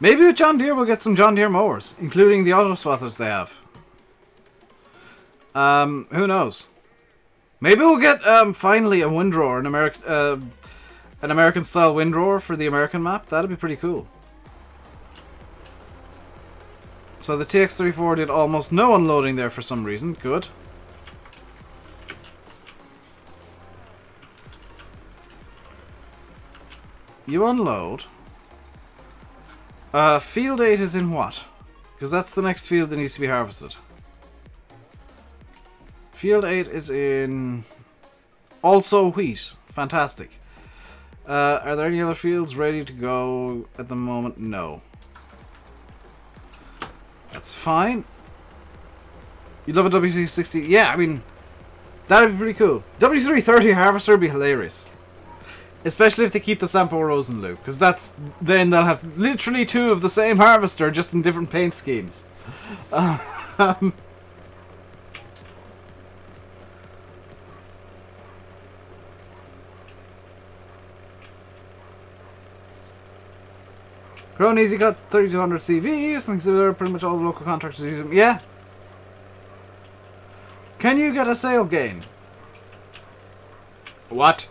A: Maybe with John Deere we'll get some John Deere mowers, including the auto swathers they have. Who knows? Maybe we'll get finally a windrower, an American style windrower for the American map. That'd be pretty cool. So the TX34 did almost no unloading there for some reason. Good. You unload. Field 8 is in what? Because that's the next field that needs to be harvested. Field 8 is in... also wheat. Fantastic. Are there any other fields ready to go at the moment? No. That's fine. You'd love a W360. Yeah, I mean, that'd be pretty cool. W330 harvester would be hilarious. Especially if they keep the Sampo Rosen loop. Because then they'll have literally two of the same harvester, just in different paint schemes. Crone Easy got 3200 CV, something similar, pretty much all the local contractors use them. Yeah. Can you get a sale gain? What?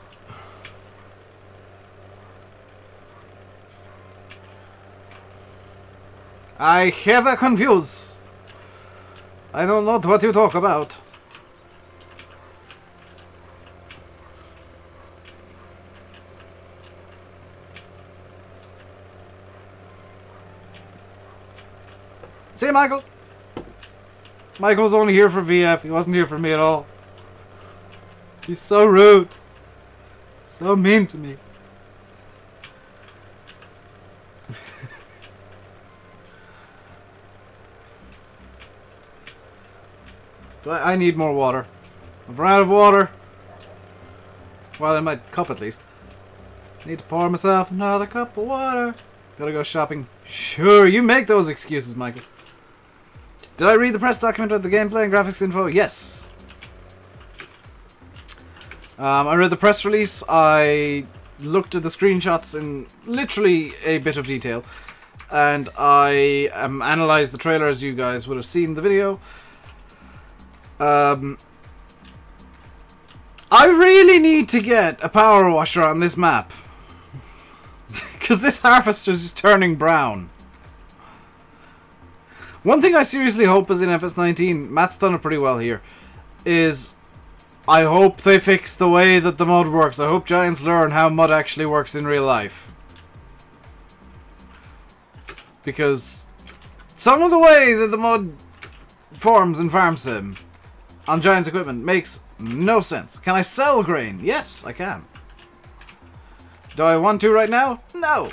A: I have confused. I don't know what you talk about. See, Michael? Michael was only here for VF. He wasn't here for me at all. He's so rude. So mean to me. I need more water. I've run out of water. Well, in my cup at least. Need to pour myself another cup of water. Gotta go shopping. Sure, you make those excuses, Michael. Did I read the press document with the gameplay and graphics info? Yes. I read the press release. I looked at the screenshots in literally a bit of detail. And I analysed the trailer as you guys would have seen the video. I really need to get a power washer on this map. Because this harvester is just turning brown. One thing I seriously hope is in FS19, Matt's done it pretty well here, is I hope they fix the way that the mud works. I hope Giants learn how mud actually works in real life. Because some of the way that the mud forms in Farm Sim on Giants equipment makes no sense. Can I sell grain? Yes, I can. Do I want to right now? No.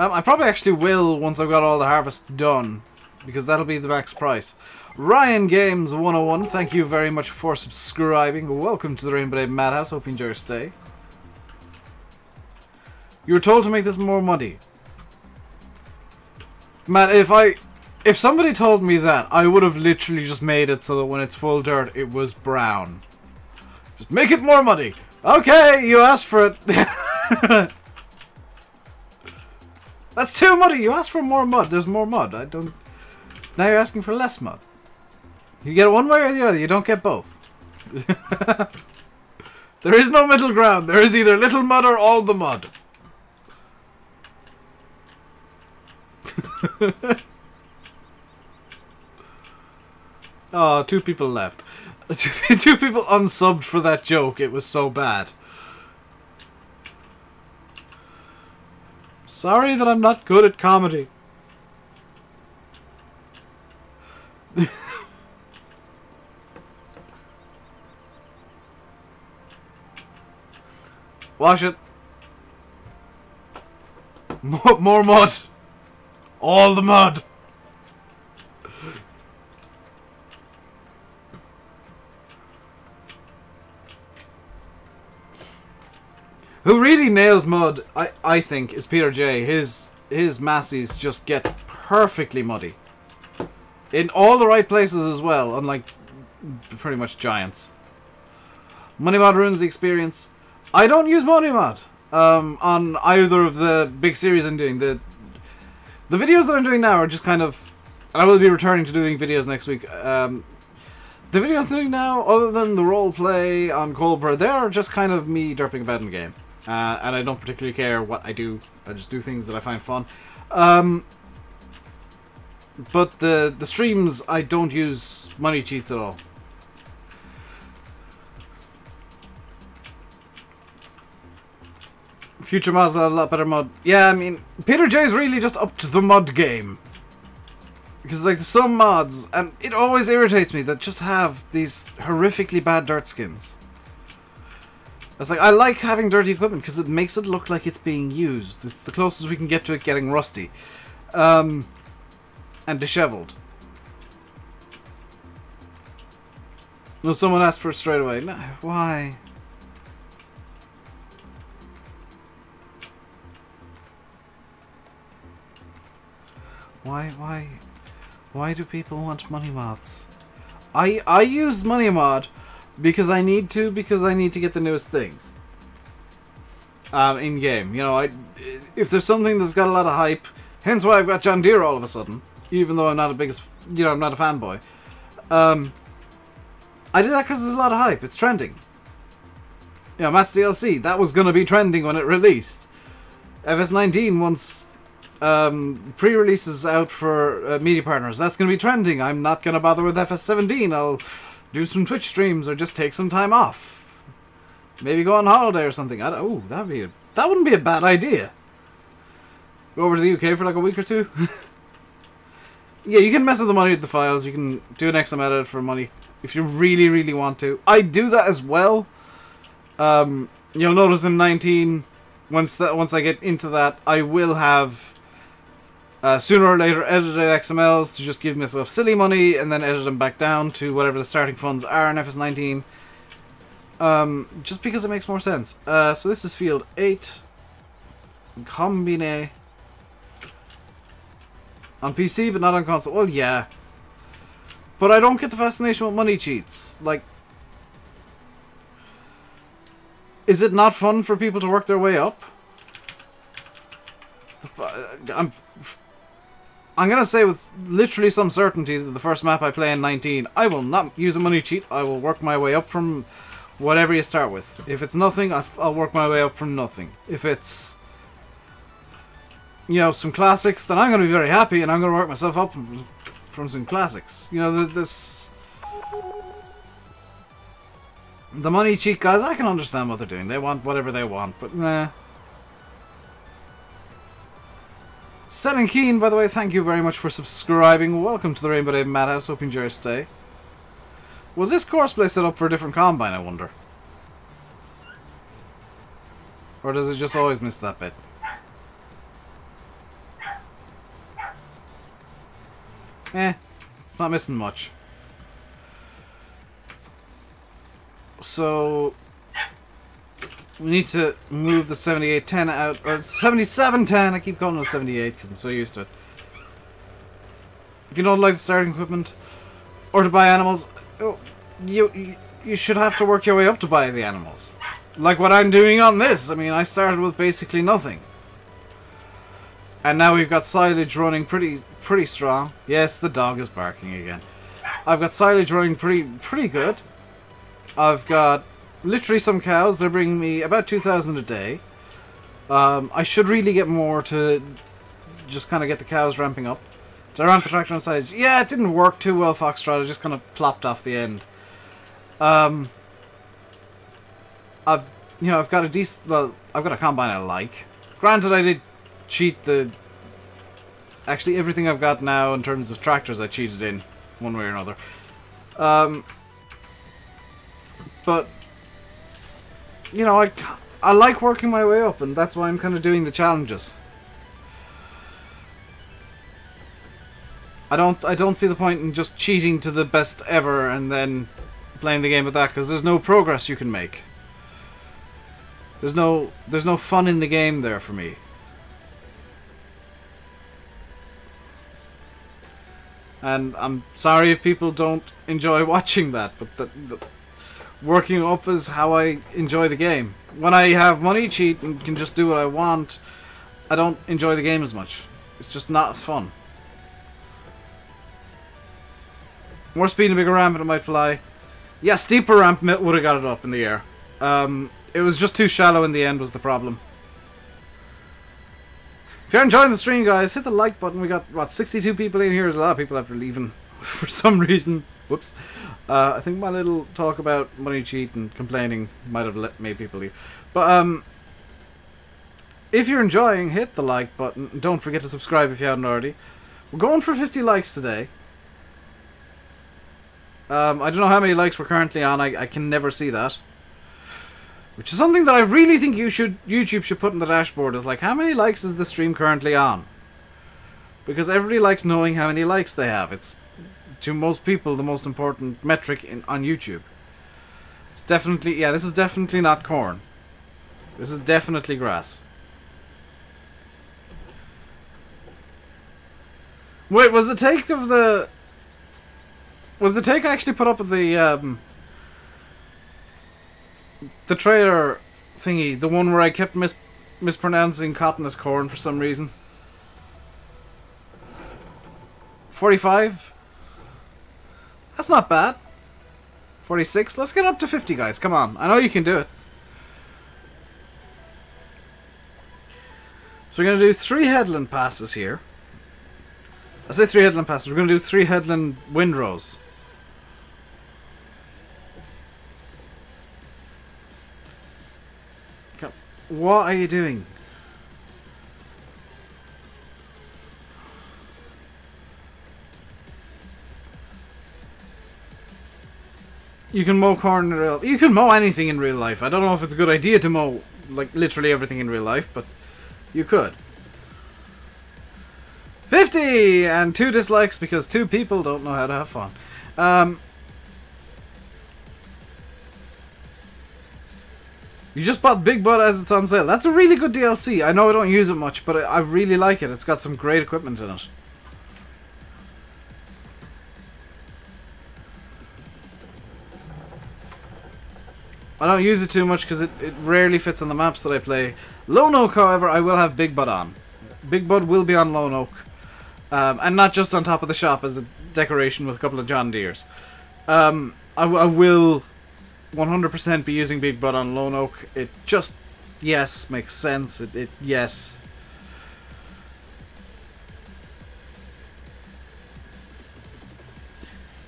A: I probably actually will once I've got all the harvest done, because that'll be the max price. Ryan Games 101, thank you very much for subscribing. Welcome to the RainbowDave Madhouse. Hope you enjoy your stay. You were told to make this more muddy. Man, if somebody told me that, I would have literally just made it so that when it's full dirt, it was brown. Just make it more muddy. Okay, you asked for it. That's too muddy. You asked for more mud. There's more mud. I don't... Now you're asking for less mud. You get it one way or the other. You don't get both. There is no middle ground. There is either little mud or all the mud. Oh, 2 people left. 2 people unsubbed for that joke. It was so bad. Sorry that I'm not good at comedy. Wash it. More mud. All the mud. Who really nails mud, I think, is Peter J. His massies just get perfectly muddy. In all the right places as well, unlike pretty much giants. Money mod ruins the experience. I don't use money mod on either of the big series I'm doing. The videos that I'm doing now are just kind of... I will be returning to doing videos next week. The videos I'm doing now, other than the roleplay on Colbert, they're just kind of me derping about in the game. And I don't particularly care what I do. I just do things that I find fun. But the streams, I don't use money cheats at all. Future mods have a lot better mod. Yeah, I mean, Peter J's really just up to the mod game. Because, like, there's some mods, and it always irritates me, that just have these horrifically bad dirt skins. It's like, I like having dirty equipment because it makes it look like it's being used. It's the closest we can get to it getting rusty. And disheveled. No, someone asked for it straight away. No, why? Why do people want money mods? I use money mod because I need to get the newest things. In game, you know, if there's something that's got a lot of hype, hence why I've got John Deere all of a sudden, even though I'm not I'm not a fanboy. I did that because there's a lot of hype. It's trending. You know, Matt's DLC, that was gonna be trending when it released. FS19 once pre-releases out for media partners, that's gonna be trending. I'm not gonna bother with FS17. I'll do some Twitch streams or just take some time off. Maybe go on holiday or something. That wouldn't be a bad idea. Go over to the UK for like a week or 2. Yeah, you can mess with the money with the files. You can do an XM edit for money if you really, really want to. I do that as well. You'll notice in 19, once I get into that, I will have sooner or later edited XMLs to just give myself silly money and then edit them back down to whatever the starting funds are in FS19. Just because it makes more sense. So this is field 8. Combine. On PC, but not on console. Well, yeah. But I don't get the fascination with money cheats. Like, is it not fun for people to work their way up? I'm gonna say with literally some certainty that the first map I play in 19, I will not use a money cheat. I will work my way up from whatever you start with. If it's nothing, I'll work my way up from nothing. If it's, you know, some classics, then I'm going to be very happy and I'm going to work myself up from some classics. You know, the money cheat guys, I can understand what they're doing. They want whatever they want, but nah. Selling Keen, by the way, thank you very much for subscribing. Welcome to the RainbowDave Madhouse. Hope you enjoy your stay. Was this courseplay set up for a different combine, I wonder? Or does it just always miss that bit? It's not missing much. So we need to move the 7810 out, or 7710. I keep calling it 78 because I'm so used to it. if you don't like the starting equipment, or to buy animals, you should have to work your way up to buy the animals. Like what I'm doing on this. I mean, I started with basically nothing. And now we've got silage running pretty strong. Yes, the dog is barking again. I've got silage running pretty good. I've got literally some cows. They're bringing me about 2,000 a day. I should really get more to just kind of get the cows ramping up. Did I ramp the tractor on silage? Yeah, it didn't work too well, Foxtrot. I just kind of plopped off the end. I've got a decent... Well, I've got a combine I like. Granted, I did cheat the... Actually, everything I've got now in terms of tractors I cheated in, one way or another. But, you know, I like working my way up, and that's why I'm kind of doing the challenges. I don't see the point in just cheating to the best ever and then playing the game with that, because there's no progress you can make. There's no fun in the game there for me. And I'm sorry if people don't enjoy watching that, but the working up is how I enjoy the game. When I have money, cheat, and can just do what I want, I don't enjoy the game as much. It's just not as fun. More speed and a bigger ramp and it might fly. Yeah, steeper ramp would have got it up in the air. It was just too shallow in the end was the problem. If you're enjoying the stream, guys, hit the like button. We got, what, 62 people in here. There's a lot of people after leaving for some reason. Whoops. I think my little talk about money cheat and complaining might have made people leave. But, if you're enjoying, hit the like button. And don't forget to subscribe if you haven't already. We're going for 50 likes today. I don't know how many likes we're currently on. I can never see that. Which is something that I really think YouTube should put in the dashboard. Is like, how many likes is the stream currently on? Because everybody likes knowing how many likes they have. It's, to most people, the most important metric on YouTube. It's definitely, yeah, this is definitely not corn. This is definitely grass. Wait, was the take of the... Was the take actually put up at the trailer thingy, the one where I kept mispronouncing cotton as corn for some reason? 45? That's not bad. 46? Let's get up to 50, guys. Come on. I know you can do it. So we're going to do 3 headland passes here. I say 3 headland passes. We're going to do 3 headland windrows. What are you doing? You can mow corn in real... You can mow anything in real life. I don't know if it's a good idea to mow, like, literally everything in real life, but you could. 50! And 2 dislikes because 2 people don't know how to have fun. You just bought Big Bud as it's on sale. That's a really good DLC. I know I don't use it much, but I really like it. It's got some great equipment in it. I don't use it too much because it rarely fits on the maps that I play. Lone Oak, however, I will have Big Bud on. Big Bud will be on Lone Oak. And not just on top of the shop as a decoration with a couple of John Deeres. I will 100% be using Big Bud on Lone Oak. It just, yes, makes sense. Yes.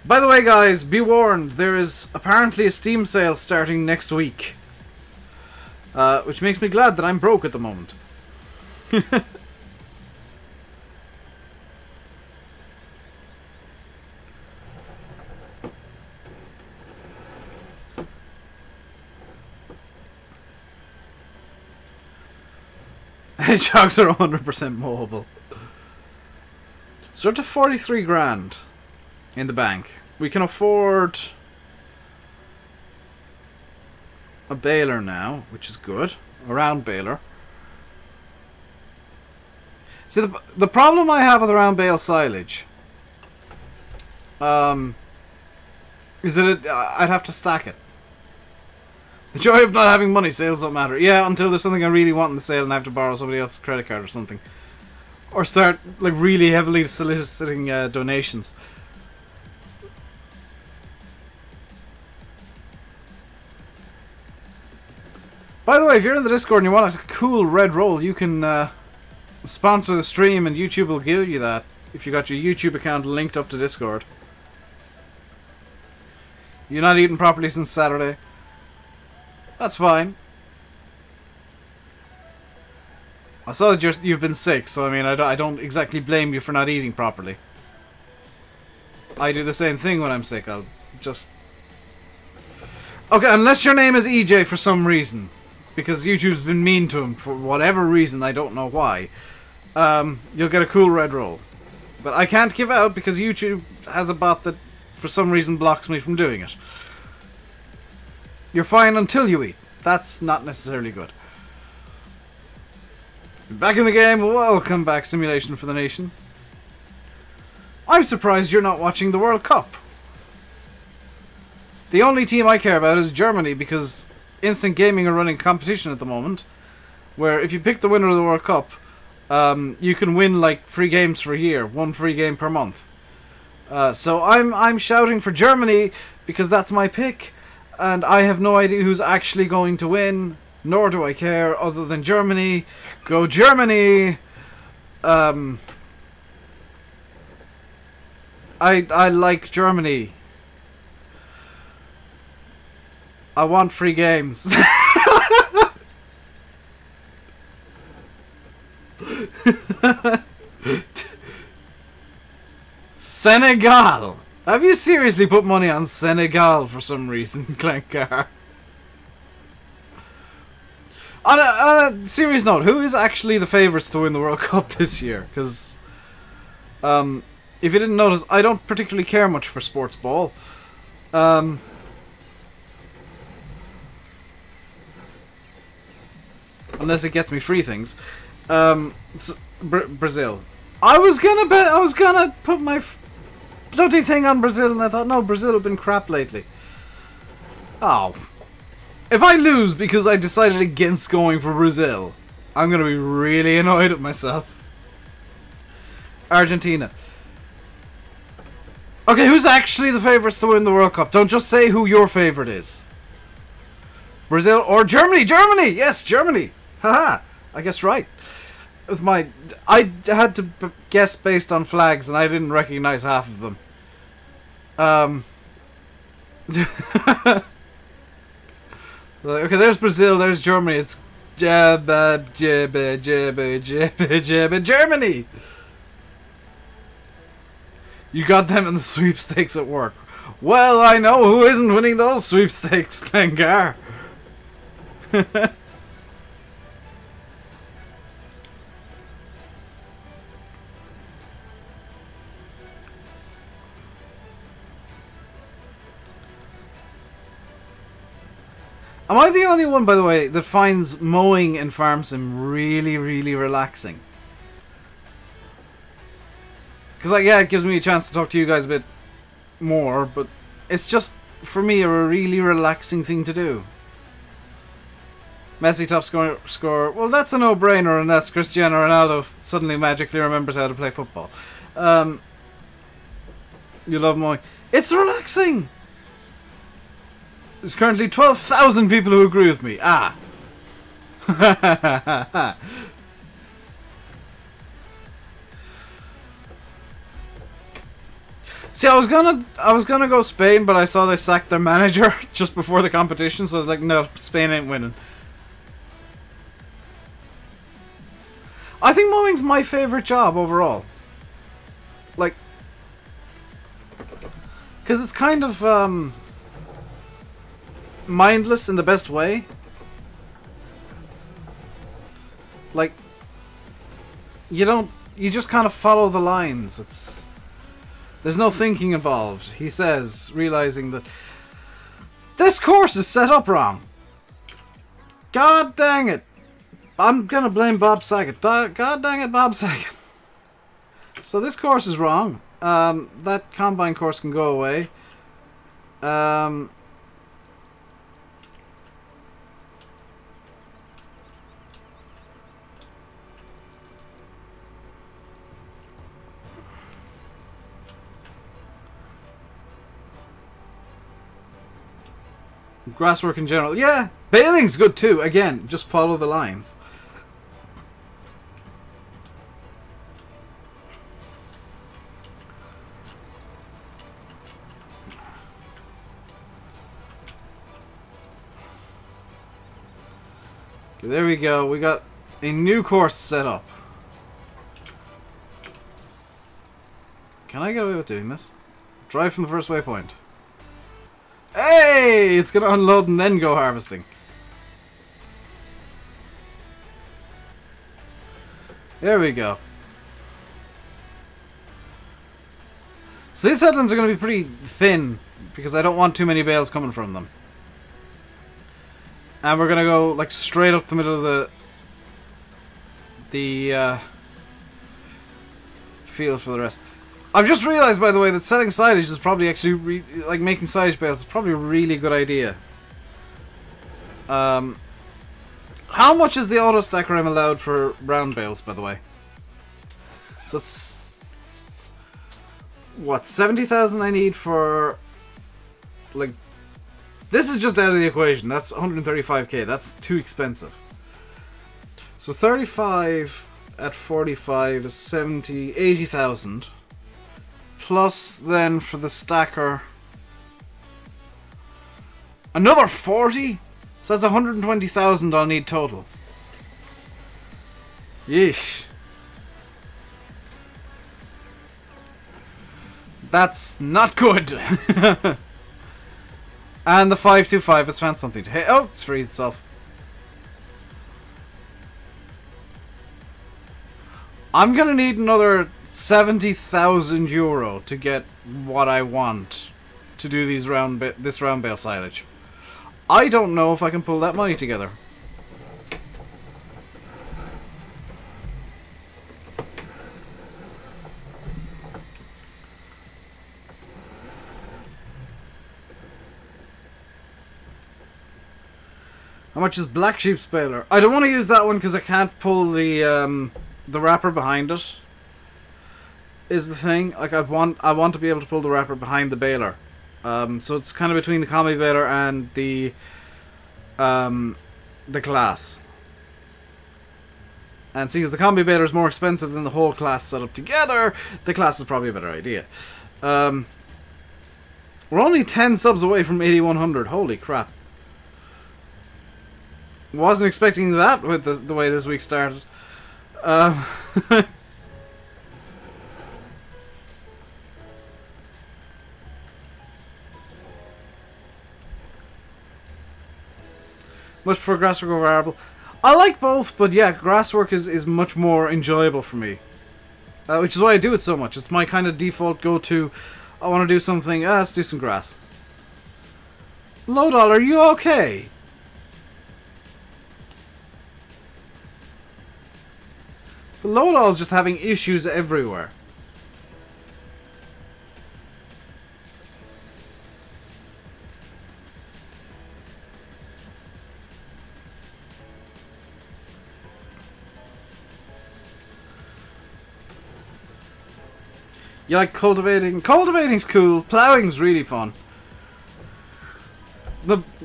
A: By the way, guys, be warned, there is apparently a Steam sale starting next week. Which makes me glad that I'm broke at the moment. Hedgehogs are 100% mowable. So up to 43 grand in the bank. We can afford a baler now, which is good. A round baler. See, the problem I have with round bale silage Is that I'd have to stack it. The joy of not having money, sales don't matter. Yeah, until there's something I really want in the sale and I have to borrow somebody else's credit card or something. Or start like really heavily soliciting donations. By the way, if you're in the Discord and you want a cool red roll, you can sponsor the stream and YouTube will give you that if you got your YouTube account linked up to Discord. You're not eating properly since Saturday. That's fine. I saw that you've been sick, so I mean, I don't exactly blame you for not eating properly. I do the same thing when I'm sick. I'll just... Okay, unless your name is EJ for some reason. Because YouTube's been mean to him for whatever reason, I don't know why. You'll get a cool red roll. But I can't give out because YouTube has a bot that for some reason blocks me from doing it. You're fine until you eat. That's not necessarily good. Back in the game, welcome back, Simulation for the Nation. I'm surprised you're not watching the World Cup. The only team I care about is Germany because Instant Gaming are running a competition at the moment where if you pick the winner of the World Cup, you can win like free games for a year, 1 free game per month. So I'm shouting for Germany because that's my pick. And I have no idea who's actually going to win, nor do I care, other than Germany. Go Germany! I like Germany. I want free games. Senegal! Have you seriously put money on Senegal for some reason, Clankar? On a serious note, who is actually the favourites to win the World Cup this year? Because, if you didn't notice, I don't particularly care much for sports ball. Unless it gets me free things. Brazil. I was gonna put my bloody thing on Brazil, and I thought, no, Brazil have been crap lately. Oh. If I lose because I decided against going for Brazil, I'm gonna be really annoyed at myself. Argentina. Okay, who's actually the favourites to win the World Cup? Don't just say who your favourite is. Brazil or Germany? Germany! Yes, Germany! Haha! I guess right. With my... I had to guess based on flags and I didn't recognise half of them. Okay, there's Brazil, there's Germany. It's... Germany! You got them in the sweepstakes at work. Well, I know who isn't winning those sweepstakes, Glengar. Am I the only one, by the way, that finds mowing in Farm Sim really, really relaxing? Because, like, yeah, it gives me a chance to talk to you guys a bit more, but it's just, for me, a really relaxing thing to do. Messi top scorer. Well, that's a no-brainer unless Cristiano Ronaldo suddenly magically remembers how to play football. You love mowing. It's relaxing! There's currently 12,000 people who agree with me. Ah. See, I was gonna go Spain, but I saw they sacked their manager just before the competition, so I was like, no, Spain ain't winning. I think mowing's my favourite job overall. Like, because it's kind of mindless in the best way. Like, you just kind of follow the lines. There's no thinking involved. He says, realizing that this course is set up wrong. God dang it. I'm gonna blame Bob Saget. God dang it, Bob Saget. So this course is wrong. That combine course can go away. Grasswork in general. Yeah, baling's good too. Again, just follow the lines. Okay, there we go. We got a new course set up. Can I get away with doing this? Drive from the first waypoint. Hey! It's gonna unload and then go harvesting. There we go. So these headlands are gonna be pretty thin because I don't want too many bales coming from them. And we're gonna go like straight up the middle of the field for the rest. I've just realised, by the way, that selling silage is probably actually like making silage bales is probably a really good idea. How much is the auto stacker I'm allowed for round bales, by the way? So it's what, 70,000 I need for like. This is just out of the equation. That's 135k. That's too expensive. So 35 at 45 is 70, 80,000. Plus then for the stacker another 40? So that's 120,000 I'll need total. Yeesh. That's not good. And the 525 has found something to hit. Oh, it's freed itself. I'm gonna need another 70,000 euro to get what I want to do these this round bale silage. I don't know if I can pull that money together. How much is Black Sheep's baler? I don't want to use that one because I can't pull the wrapper behind it. Is the thing. Like I want to be able to pull the wrapper behind the baler. So it's kind of between the combi baler and the class. And seeing as the combi baler is more expensive than the whole class set up together, the class is probably a better idea. We're only 10 subs away from 8100. Holy crap. Wasn't expecting that with the way this week started. Much prefer grasswork over arable. I like both, but yeah, grasswork is much more enjoyable for me. Which is why I do it so much. It's my kind of default go-to. I want to do something. Let's do some grass. Lowdoll, are you okay? The Lowdoll's just having issues everywhere. You like cultivating? Cultivating's cool. Plowing's really fun.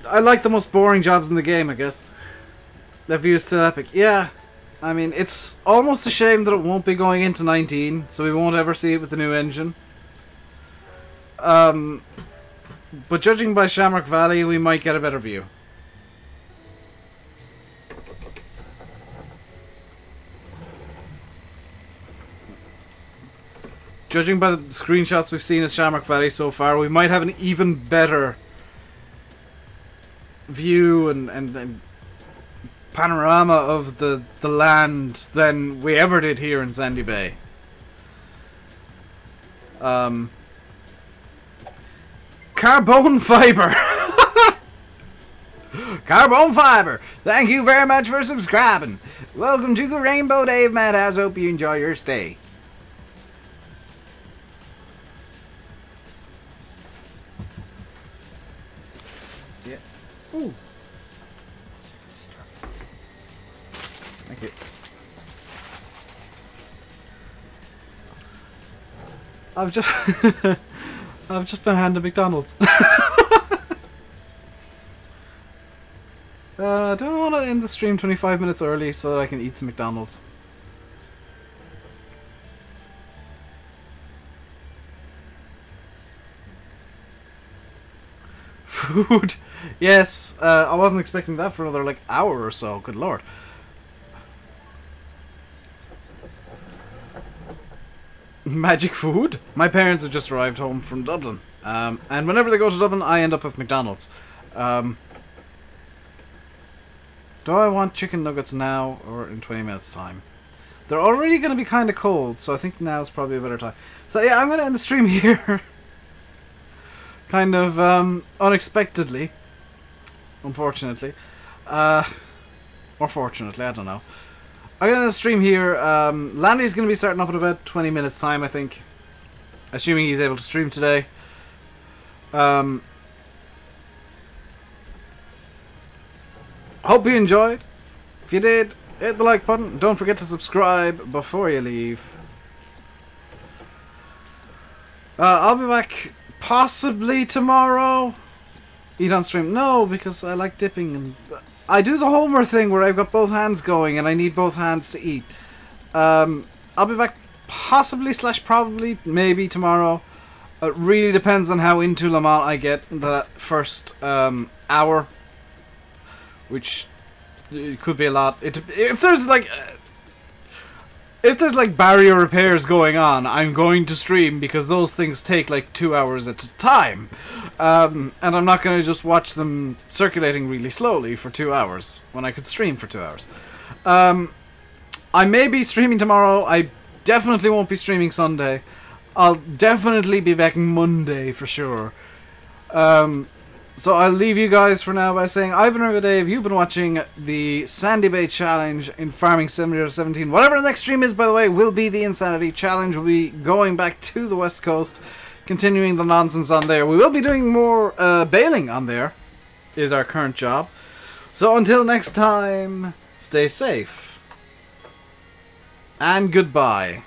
A: I like the most boring jobs in the game, I guess. That view is still epic. Yeah. I mean, it's almost a shame that it won't be going into 19, so we won't ever see it with the new engine. But judging by Shamrock Valley, we might get a better view. Judging by the screenshots we've seen of Shamrock Valley so far, we might have an even better view and panorama of the land than we ever did here in Sandy Bay. Carbon fiber. Carbon fiber. Thank you very much for subscribing. Welcome to the Rainbow Dave Madhouse. Hope you enjoy your stay. Thank you. I've just I've just been handed McDonald's. Do I want to end the stream 25 minutes early so that I can eat some McDonald's? Food. Yes, I wasn't expecting that for another like hour or so. Good lord. Magic food? My parents have just arrived home from Dublin. And whenever they go to Dublin, I end up with McDonald's. Do I want chicken nuggets now or in 20 minutes time? They're already going to be kind of cold, so I think now is probably a better time. So yeah, I'm going to end the stream here. Kind of unexpectedly. Unfortunately. Or fortunately, I don't know. I'm going to stream here. Landy's going to be starting up in about 20 minutes time, I think. Assuming he's able to stream today. Hope you enjoyed. If you did, hit the like button. Don't forget to subscribe before you leave. I'll be back possibly tomorrow. Eat on stream. No, because I like dipping and... I do the Homer thing where I've got both hands going and I need both hands to eat. I'll be back possibly / probably maybe tomorrow. It really depends on how into Le Mans I get in the first hour, which it could be a lot. If there's like barrier repairs going on, I'm going to stream because those things take like 2 hours at a time. And I'm not going to just watch them circulating really slowly for 2 hours when I could stream for 2 hours. I may be streaming tomorrow. I definitely won't be streaming Sunday. I'll definitely be back Monday for sure. So I'll leave you guys for now by saying I've been RainbowDave. You've been watching the Sandy Bay Challenge in Farming Simulator 17. Whatever the next stream is, by the way, will be the Insanity Challenge. We'll be going back to the West Coast, continuing the nonsense on there. We will be doing more bailing on there, is our current job. So until next time, stay safe. And goodbye.